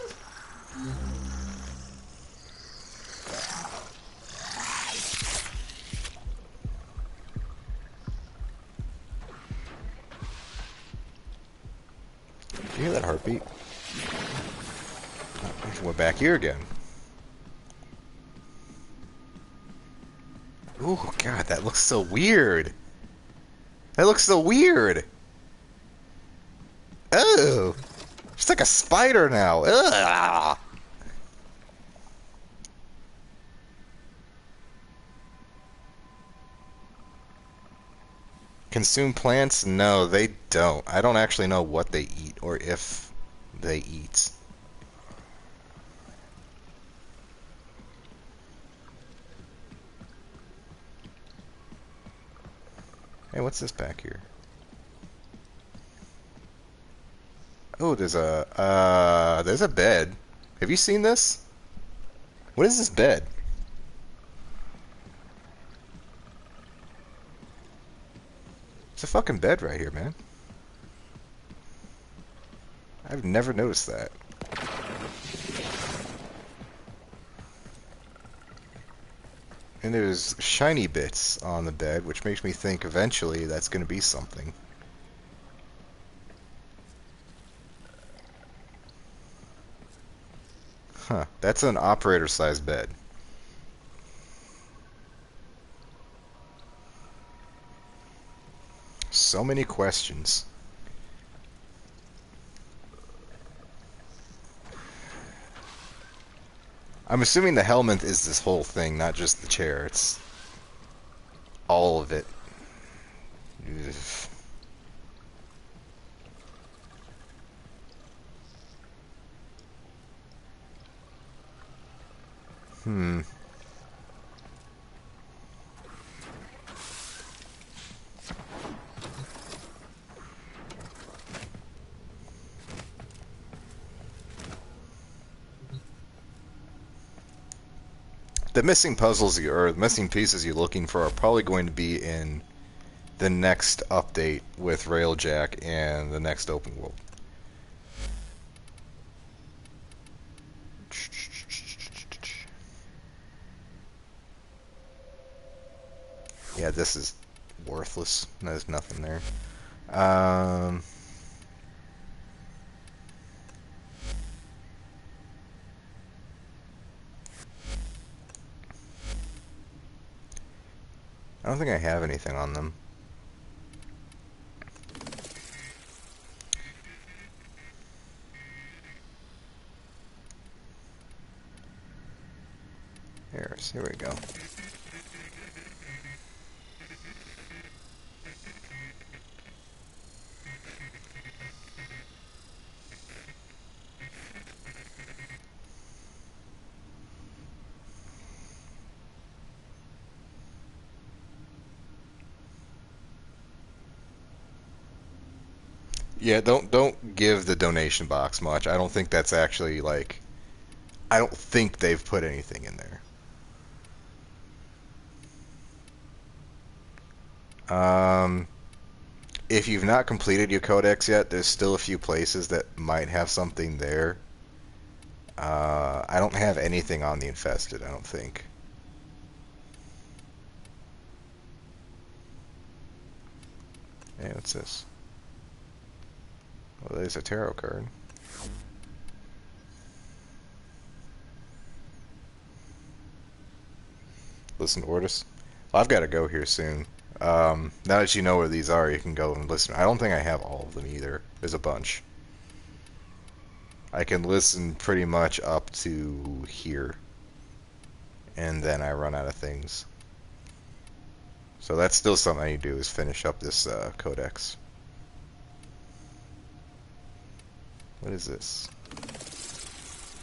Did you hear that heartbeat? We're back here again. Ooh, God, that looks so weird. That looks so weird. Oh, she's like a spider now. Ugh. Consume plants? No, they don't. I don't actually know what they eat or if they eat. Hey, what's this back here? Oh, there's a bed. Have you seen this? What is this bed? It's a fucking bed right here, man. I've never noticed that. And there's shiny bits on the bed, which makes me think eventually that's going to be something. Huh, that's an operator-sized bed. So many questions. I'm assuming the Helminth is this whole thing, not just the chair. It's all of it. Ugh. Hmm. The missing puzzles or missing pieces you're looking for are probably going to be in the next update with Railjack and the next open world. Yeah, this is worthless. There's nothing there. I don't think I have anything on them. Here we go. Yeah, don't give the donation box much. I don't think that's actually like I don't think they've put anything in there. If you've not completed your codex yet, there's still a few places that might have something there. I don't have anything on the infested, I don't think. Hey, what's this? Well, there's a tarot card. Listen to Ortis. Well, I've got to go here soon. Now that you know where these are, you can go and listen. I don't think I have all of them either. There's a bunch. I can listen pretty much up to here. And then I run out of things. So that's still something I need to do, is finish up this codex. What is this?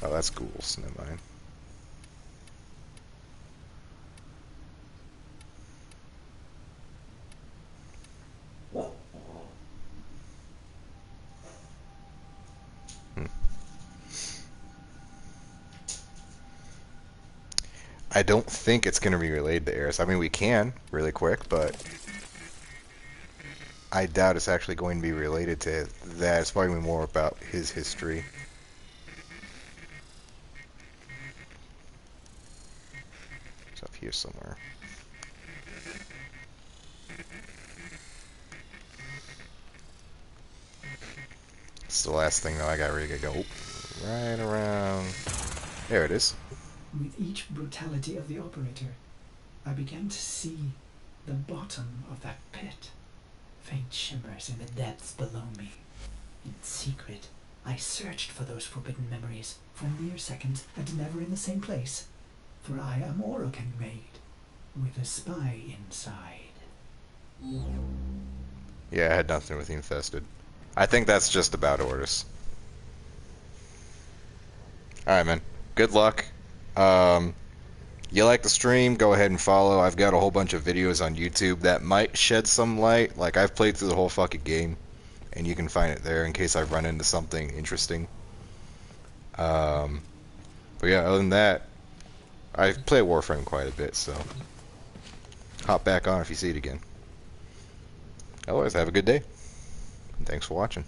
Oh, that's ghouls. Never mind. I don't think it's going to be related to Eris. I mean, we can really quick, but I doubt it's actually going to be related to that. It's probably more about his history. It's up here somewhere. It's the last thing, though. I got ready to go right around. There it is. With each brutality of the operator, I began to see the bottom of that pit. Faint shimmers in the depths below me. In secret, I searched for those forbidden memories for mere seconds and never in the same place. For I am Orokin made, with a spy inside. Yeah, I had nothing with the infested. I think that's just about Ortis. Alright, man. Good luck. You like the stream, go ahead and follow. I've got a whole bunch of videos on YouTube that might shed some light. Like, I've played through the whole fucking game, and you can find it there in case I run into something interesting. But yeah, other than that, I play Warframe quite a bit, so hop back on if you see it again. Otherwise, have a good day, and thanks for watching.